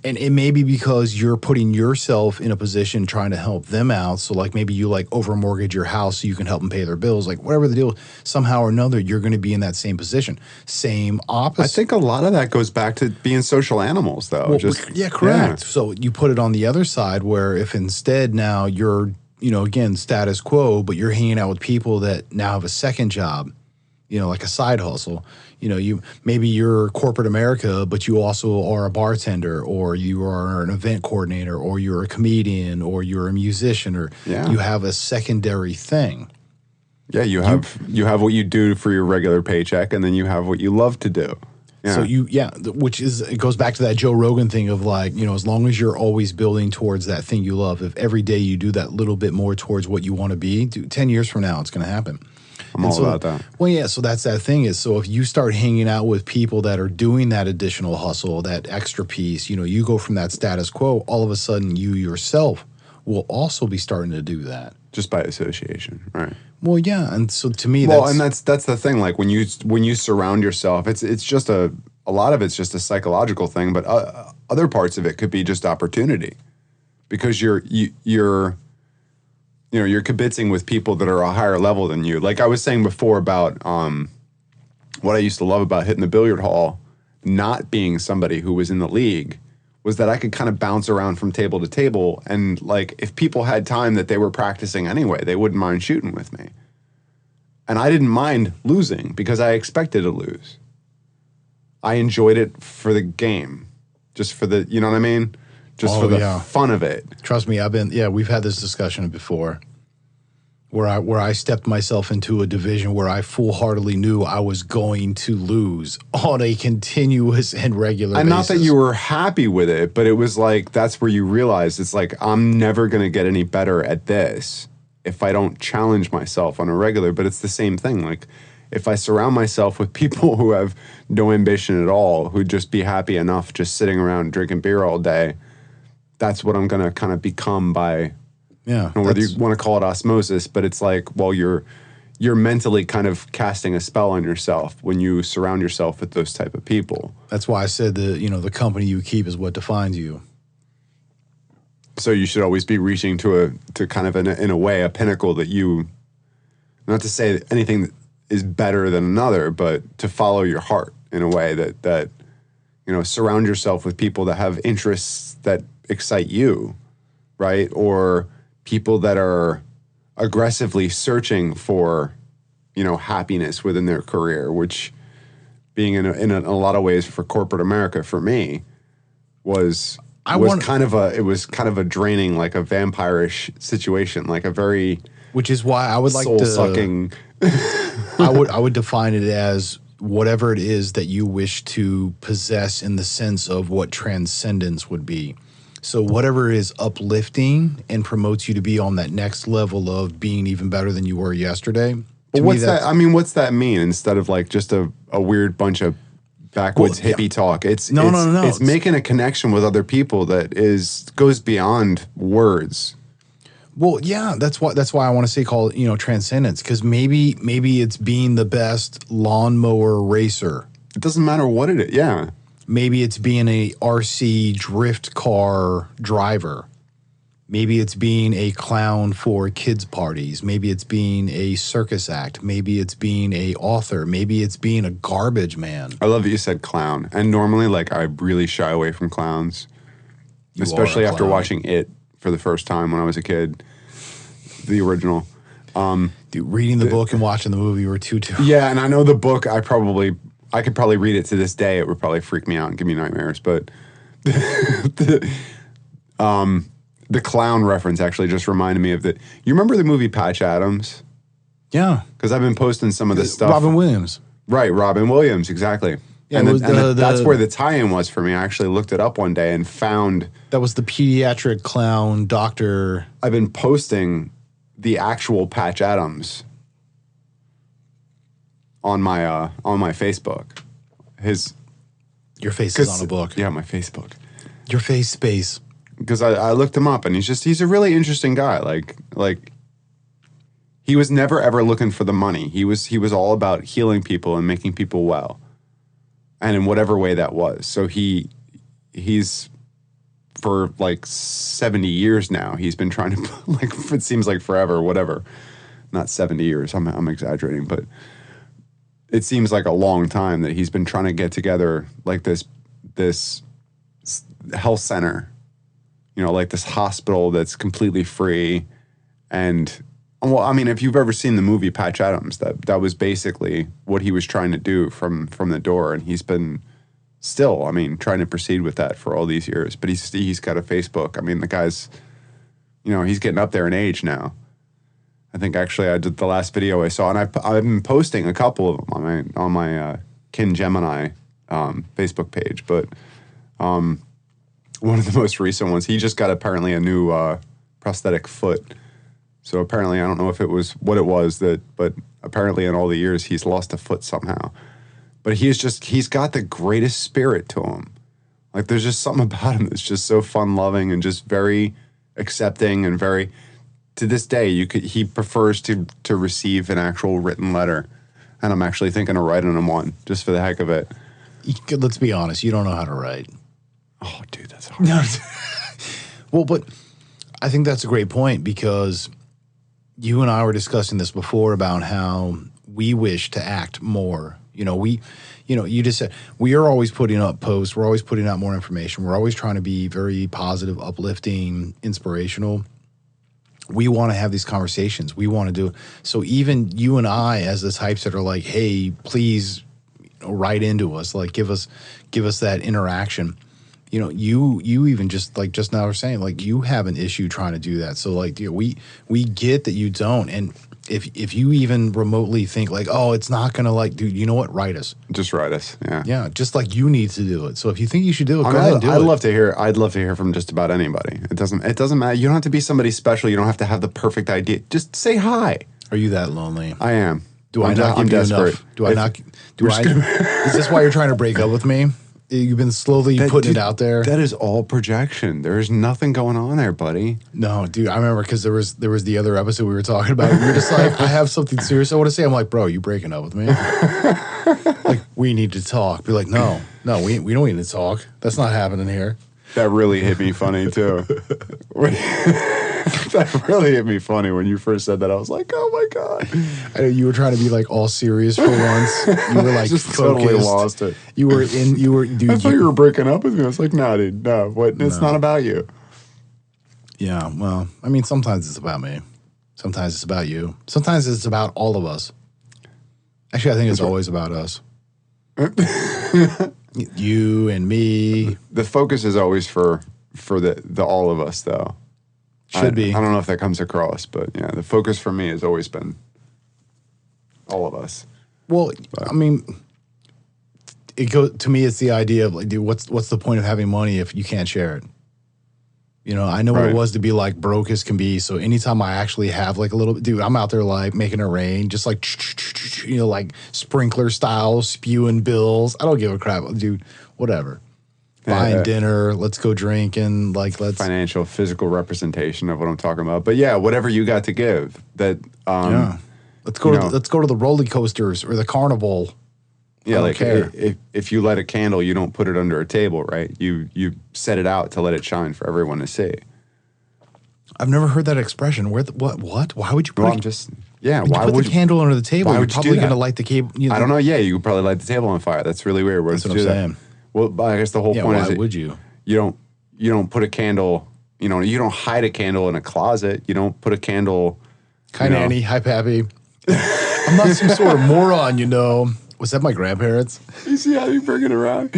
Speaker 1: And it may be because you're putting yourself in a position trying to help them out. So like maybe you like over-mortgage your house so you can help them pay their bills. Like whatever the deal, somehow or another, you're going to be in that same position. Same opposite.
Speaker 2: I think a lot of that goes back to being social animals, though.
Speaker 1: Well, yeah, correct. Yeah. So you put it on the other side where if instead now you're, you know, again, status quo, but you're hanging out with people that now have a second job, you know, like a side hustle. You know, maybe you're corporate America, but you also are a bartender, or you are an event coordinator, or you're a comedian, or you're a musician, or you have a secondary thing.
Speaker 2: Yeah, you have what you do for your regular paycheck, and then you have what you love to do. Yeah.
Speaker 1: So which is, it goes back to that Joe Rogan thing of like, you know, as long as you're always building towards that thing you love, if every day you do that little bit more towards what you want to be, 10 years from now, it's going to happen.
Speaker 2: I'm all about that.
Speaker 1: Well, yeah, so that's that thing is, so if you start hanging out with people that are doing that additional hustle, that extra piece, you know, you go from that status quo, all of a sudden you yourself will also be starting to do that.
Speaker 2: Just by association, right?
Speaker 1: Well, yeah, and so to me,
Speaker 2: that's the thing. Like when you surround yourself, it's just a lot of it's just a psychological thing, but other parts of it could be just opportunity, because you're kibitzing with people that are a higher level than you. Like I was saying before about what I used to love about hitting the billiard hall, not being somebody who was in the league, was that I could kind of bounce around from table to table. And like if people had time that they were practicing anyway, they wouldn't mind shooting with me. And I didn't mind losing because I expected to lose. I enjoyed it for the game, just for the, you know what I mean? Just for the fun of it.
Speaker 1: Trust me, we've had this discussion before where I stepped myself into a division where I full-heartedly knew I was going to lose on a continuous and regular basis.
Speaker 2: And not that you were happy with it, but it was like, that's where you realized it's like, I'm never going to get any better at this. if I don't challenge myself on a regular. But it's the same thing. Like, if I surround myself with people who have no ambition at all, who'd just be happy enough just sitting around drinking beer all day, that's what I'm going to kind of become by, whether you want to call it osmosis, but it's like, well, you're mentally kind of casting a spell on yourself when you surround yourself with those type of people.
Speaker 1: That's why I said the company you keep is what defines you.
Speaker 2: So you should always be reaching to kind of in a way a pinnacle that you, not to say that anything is better than another, but to follow your heart in a way that surround yourself with people that have interests that excite you, right? Or people that are aggressively searching for, happiness within their career, which being in a lot of ways for corporate America for me was kind of a draining, like a vampire-ish situation, like a very
Speaker 1: which is why I would like
Speaker 2: soul-sucking.
Speaker 1: I would define it as whatever it is that you wish to possess in the sense of what transcendence would be. So whatever is uplifting and promotes you to be on that next level of being even better than you were yesterday.
Speaker 2: But what's that? I mean, what's that mean? Instead of like just a weird bunch of backwoods hippie talk, it's making a connection with other people that goes beyond words.
Speaker 1: Well, yeah, that's why I want to say call it, transcendence, because maybe it's being the best lawnmower racer.
Speaker 2: It doesn't matter what it is. Yeah.
Speaker 1: Maybe it's being a RC drift car driver. Maybe it's being a clown for kids' parties. Maybe it's being a circus act. Maybe it's being a author. Maybe it's being a garbage man.
Speaker 2: I love that you said clown. And normally, like, I really shy away from clowns, especially after watching It for the first time when I was a kid, the original.
Speaker 1: Dude, reading the book and watching the movie were two.
Speaker 2: Yeah, and I know the book, I could probably read it to this day. It would probably freak me out and give me nightmares. But the clown reference actually just reminded me of you remember the movie Patch Adams?
Speaker 1: Yeah.
Speaker 2: Because I've been posting some of this stuff.
Speaker 1: Robin Williams.
Speaker 2: Right, Robin Williams, exactly.
Speaker 1: Yeah,
Speaker 2: and that's where the tie-in was for me. I actually looked it up one day and found...
Speaker 1: That was the pediatric clown doctor.
Speaker 2: I've been posting the actual Patch Adams on my Facebook.
Speaker 1: Your face is on a book.
Speaker 2: Yeah, my Facebook.
Speaker 1: Your face space.
Speaker 2: Because I looked him up and he's a really interesting guy. Like he was never ever looking for the money. He was all about healing people and making people well. And in whatever way that was. So he's for like 70 years now, he's been trying to, like, it seems like forever, whatever. Not 70 years, I'm exaggerating, but it seems like a long time that he's been trying to get together like this health center, like this hospital that's completely free. And, well, I mean, if you've ever seen the movie Patch Adams, that was basically what he was trying to do from the door. And he's been still, I mean, trying to proceed with that for all these years. But he's got a Facebook. I mean, the guy's, he's getting up there in age now. I think actually I did the last video I saw, and I've been posting a couple of them on my Gemini Facebook page. But one of the most recent ones, he just got apparently a new prosthetic foot. So apparently, I don't know if it was what it was but apparently in all the years he's lost a foot somehow. But he's got the greatest spirit to him. Like, there's just something about him that's just so fun-loving and just very accepting and very, to this day, he prefers to receive an actual written letter. And I'm actually thinking of writing him one, just for the heck of it.
Speaker 1: Let's be honest, you don't know how to write.
Speaker 2: Oh, dude, that's hard.
Speaker 1: Well, but I think that's a great point, because you and I were discussing this before about how we wish to act more. You just said we are always putting up posts. We're always putting out more information. We're always trying to be very positive, uplifting, inspirational. We want to have these conversations. We want to do it. So even you and I, as the types that are like, hey, please write into us, like give us that interaction. You even just now are saying, like, you have an issue trying to do that. So like, we get that you don't. And if you even remotely think like, oh, it's not gonna like, dude, you know what? Write us.
Speaker 2: Just write us. Yeah.
Speaker 1: Yeah, just like you need to do it. So if you think you should do it, go ahead and do it.
Speaker 2: I'd love to hear from just about anybody. It doesn't matter. You don't have to be somebody special. You don't have to have the perfect idea. Just say hi.
Speaker 1: Are you that lonely?
Speaker 2: I am.
Speaker 1: I'm desperate. Is this why you're trying to break up with me? You've been slowly putting it out there.
Speaker 2: That is all projection. There's nothing going on there, buddy.
Speaker 1: No, dude, I remember because there was the other episode we were talking about. You were just like, I have something serious I want to say. I'm like, bro, you breaking up with me? Like, we need to talk. Be like, no, we don't need to talk. That's not happening here.
Speaker 2: That really hit me funny too. That really hit me funny when you first said that. I was like, oh my God.
Speaker 1: I know you were trying to be like all serious for once. You were like
Speaker 2: just
Speaker 1: focused.
Speaker 2: Totally lost it.
Speaker 1: Dude.
Speaker 2: I thought you were breaking up with me. I was like, no, dude, no. What? It's not about you.
Speaker 1: Yeah, well, I mean, sometimes it's about me. Sometimes it's about you. Sometimes it's about all of us. Actually, I think it's always about us. You and me.
Speaker 2: The focus is always for the all of us, though.
Speaker 1: Should be.
Speaker 2: I don't know if that comes across, but yeah, the focus for me has always been all of us.
Speaker 1: Well, I mean, to me, it's the idea of like, dude, what's the point of having money if you can't share it? You know, I know what it was to be like broke as can be. So anytime I actually have like a little, dude, I'm out there like making it rain, just like, you know, like sprinkler style, spewing bills. I don't give a crap, dude. Whatever. Buying dinner, let's go drinking, like let's
Speaker 2: financial, physical representation of what I'm talking about. But yeah, whatever you got to give. That
Speaker 1: let's go to the roller coasters or the carnival.
Speaker 2: Yeah, like if you light a candle, you don't put it under a table, right? You set it out to let it shine for everyone to see.
Speaker 1: I've never heard that expression. What? Why would you put?
Speaker 2: Well, why
Speaker 1: would the candle under the table?
Speaker 2: Why
Speaker 1: You're
Speaker 2: would you
Speaker 1: probably
Speaker 2: do that?
Speaker 1: going to light the cable.
Speaker 2: I don't know. Yeah, you could probably light the table on fire. That's really weird.
Speaker 1: That's what I'm saying.
Speaker 2: Well, I guess the whole point is
Speaker 1: why would you?
Speaker 2: You don't put a candle. You know, you don't hide a candle in a closet. You don't put a candle.
Speaker 1: Hi, Nanny. Hi, Pappy. I'm not some sort of moron, you know. Was that my grandparents?
Speaker 2: You see how you bring it around?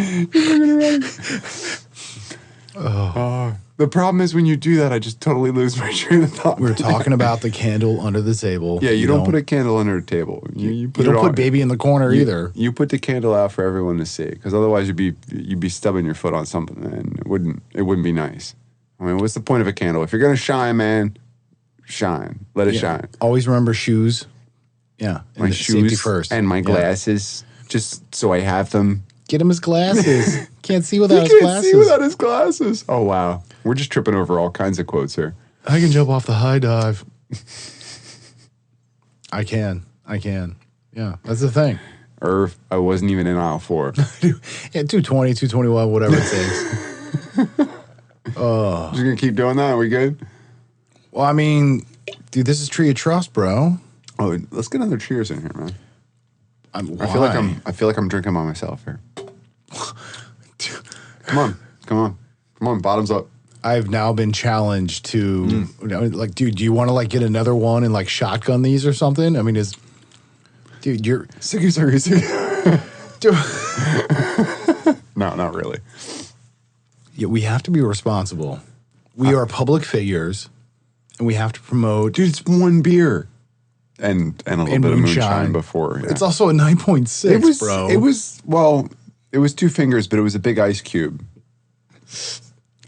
Speaker 2: The problem is when you do that, I just totally lose my train of thought.
Speaker 1: We were talking about the candle under the table.
Speaker 2: Yeah, you don't put a candle under a table. You
Speaker 1: don't put baby in the corner either.
Speaker 2: You put the candle out for everyone to see, because otherwise you'd be stubbing your foot on something, and it wouldn't be nice. I mean, what's the point of a candle? If you're gonna shine, man, shine. Let it shine.
Speaker 1: Always remember shoes. Yeah,
Speaker 2: my shoes safety first, and my glasses, just so I have them.
Speaker 1: Get him his glasses. Can't see without his glasses.
Speaker 2: Can't see without his glasses. Oh, wow. We're just tripping over all kinds of quotes here.
Speaker 1: I can jump off the high dive. I can. Yeah, that's the thing.
Speaker 2: Irv, I wasn't even in aisle 4.
Speaker 1: Yeah, 220, 221, whatever it takes.
Speaker 2: Just going to keep doing that? Are we good?
Speaker 1: Well, I mean, dude, this is Tree of Trust, bro.
Speaker 2: Oh, let's get another cheers in here, man. I feel like I'm drinking by myself here. Come on, bottoms up.
Speaker 1: I've now been challenged to like, dude, do you want to like get another one and like shotgun these or something? I mean, dude, you're
Speaker 2: Sicky. No, not really.
Speaker 1: Yeah, we have to be responsible. We are public figures, and we have to promote.
Speaker 2: Dude, it's one beer. And a little bit of moonshine before. Yeah.
Speaker 1: It's also a 9.6, bro.
Speaker 2: It was 2 fingers, but it was a big ice cube.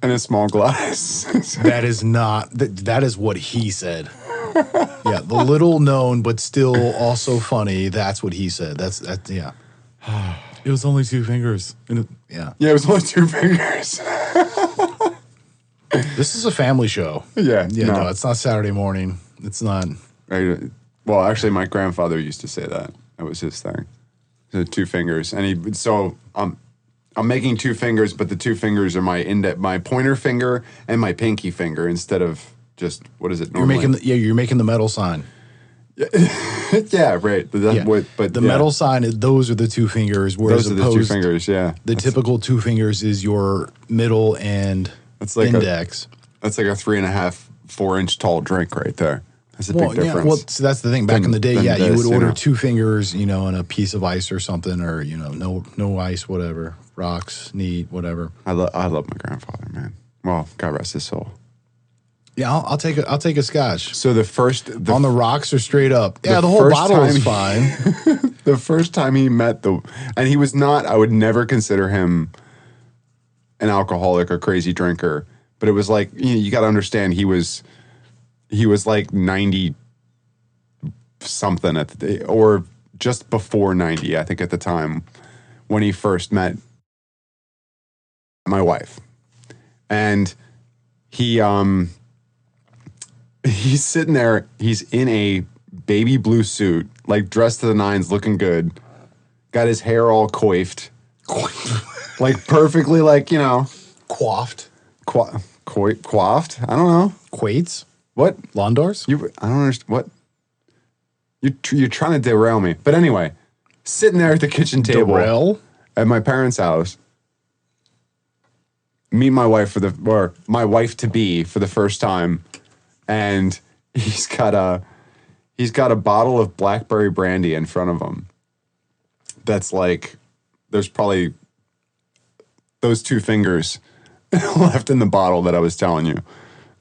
Speaker 2: And a small glass.
Speaker 1: That is not, that is what he said. Yeah, the little known, but still also funny, that's what he said. That's yeah. It was only 2 fingers. Yeah,
Speaker 2: it was only 2 fingers.
Speaker 1: This is a family show.
Speaker 2: Yeah.
Speaker 1: No, it's not Saturday morning. It's not.
Speaker 2: Well, actually, my grandfather used to say that. That was his thing. The 2 fingers. And I'm making 2 fingers, but the 2 fingers are my pointer finger and my pinky finger instead of just, what is it normally?
Speaker 1: You're making the metal sign.
Speaker 2: Yeah, right. But
Speaker 1: the metal sign, those are the 2 fingers. Whereas
Speaker 2: those are the 2 fingers, yeah.
Speaker 1: The typical 2 fingers is your middle and index.
Speaker 2: That's like a 3.5, 4-inch tall drink right there. That's a big difference.
Speaker 1: Yeah, well, so that's the thing. Back in the day, you would order 2 fingers, and a piece of ice or something, or no ice, whatever, rocks, neat, whatever.
Speaker 2: I love my grandfather, man. Well, God rest his soul.
Speaker 1: Yeah, I'll take a scotch.
Speaker 2: So
Speaker 1: On the rocks or straight up? Yeah, the whole
Speaker 2: first
Speaker 1: bottle is
Speaker 2: time-
Speaker 1: fine.
Speaker 2: the first time he met and he was not, I would never consider him an alcoholic or crazy drinker, but it was like, you got to understand he was like 90 something at the day, or just before 90, I think at the time when he first met my wife. And he's sitting there, he's in a baby blue suit, like dressed to the nines, looking good, got his hair all coiffed. Like perfectly, like,
Speaker 1: Coiffed.
Speaker 2: Coiffed? I don't know.
Speaker 1: Quates?
Speaker 2: What?
Speaker 1: Lawn doors?
Speaker 2: I don't understand. What? You're trying to derail me. But anyway, sitting there at the kitchen table
Speaker 1: Derail?
Speaker 2: at my parents' house, meet my wife my wife to be for the first time, and he's got a bottle of blackberry brandy in front of him. That's like, there's probably those 2 fingers left in the bottle that I was telling you.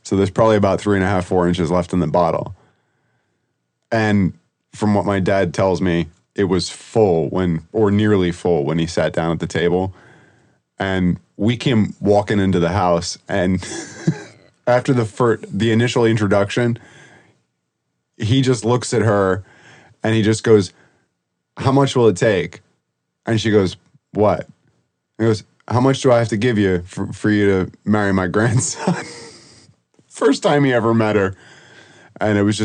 Speaker 2: So there's probably about 3.5, 4 inches left in the bottle. And from what my dad tells me, it was full or nearly full when he sat down at the table. And we came walking into the house, and after the initial introduction, he just looks at her and he just goes, "How much will it take?" And she goes, "What?" He goes, "How much do I have to give you for you to marry my grandson?" First time he ever met her. And it was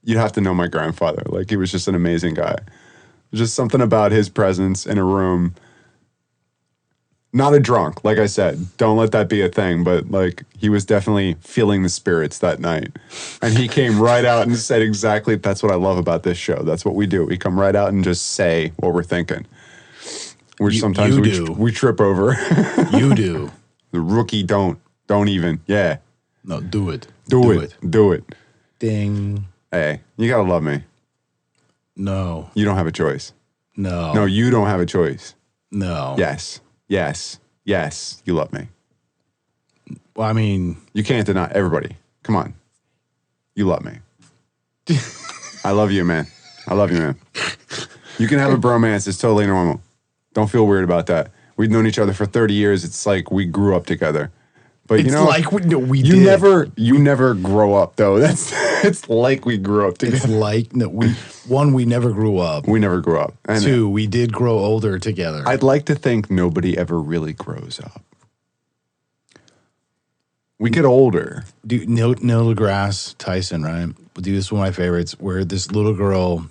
Speaker 2: you'd have to know my grandfather. Like, he was just an amazing guy. Just something about his presence in a room. Not a drunk, like I said. Don't let that be a thing. But, like, he was definitely feeling the spirits that night. And he came right out and said exactly, that's what I love about this show. That's what we do. We come right out and just say what we're thinking. Which sometimes we trip over.
Speaker 1: You do.
Speaker 2: The rookie don't even. Yeah.
Speaker 1: No, do it.
Speaker 2: Do it.
Speaker 1: Ding.
Speaker 2: Hey, you gotta love me.
Speaker 1: No.
Speaker 2: You don't have a choice.
Speaker 1: No.
Speaker 2: No, you don't have a choice.
Speaker 1: No.
Speaker 2: Yes. You love me.
Speaker 1: Well, I mean,
Speaker 2: You can't deny everybody. Come on. You love me. I love you, man. You can have a bromance. It's totally normal. Don't feel weird about that. We've known each other for 30 years. It's like we grew up together. But
Speaker 1: it's like we
Speaker 2: you
Speaker 1: did.
Speaker 2: You never grow up though. It's like we grew up together.
Speaker 1: It's like we never grew up.
Speaker 2: We never grew up. And
Speaker 1: 2, we did grow older together.
Speaker 2: I'd like to think nobody ever really grows up. We get older.
Speaker 1: Dude, Neil deGrasse Tyson, right? Dude, this is one of my favorites, where this little girl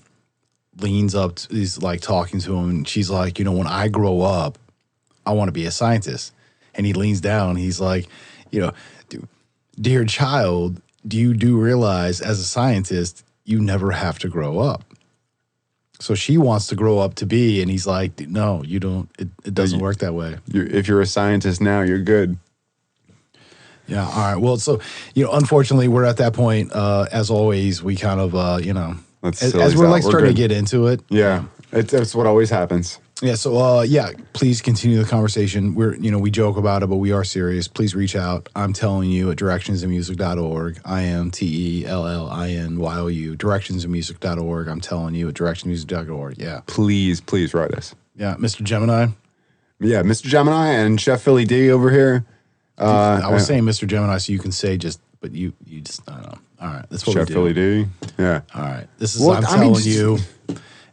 Speaker 1: leans up, is like talking to him, and she's like, when I grow up, I want to be a scientist. And he leans down, he's like, dear child, do you realize as a scientist, you never have to grow up? So she wants to grow up to be, and he's like, no, you don't. It doesn't work that way.
Speaker 2: If you're a scientist now, you're good.
Speaker 1: Yeah. All right. Well, so, unfortunately, we're at that point. As always, we kind of, as we're like starting to get into it.
Speaker 2: Yeah. It's what always happens.
Speaker 1: Yeah. So, please continue the conversation. We joke about it, but we are serious. Please reach out. I'm telling you at directionsinmusic.org. I am TELLINYOU. Directionsinmusic.org. I'm telling you at directionsinmusic.org. Yeah.
Speaker 2: Please write us.
Speaker 1: Yeah. Mr. Gemini.
Speaker 2: Yeah. Mr. Gemini and Chef Philly D over here.
Speaker 1: I was saying Mr. Gemini so you can say but you just, I don't know. All right. That's what
Speaker 2: Chef
Speaker 1: we do.
Speaker 2: Philly D. Yeah.
Speaker 1: All right. This is, I'm telling you.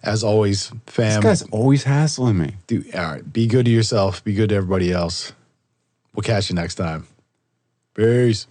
Speaker 1: As always, fam.
Speaker 2: This guy's always hassling me.
Speaker 1: Dude, all right. Be good to yourself. Be good to everybody else. We'll catch you next time. Peace.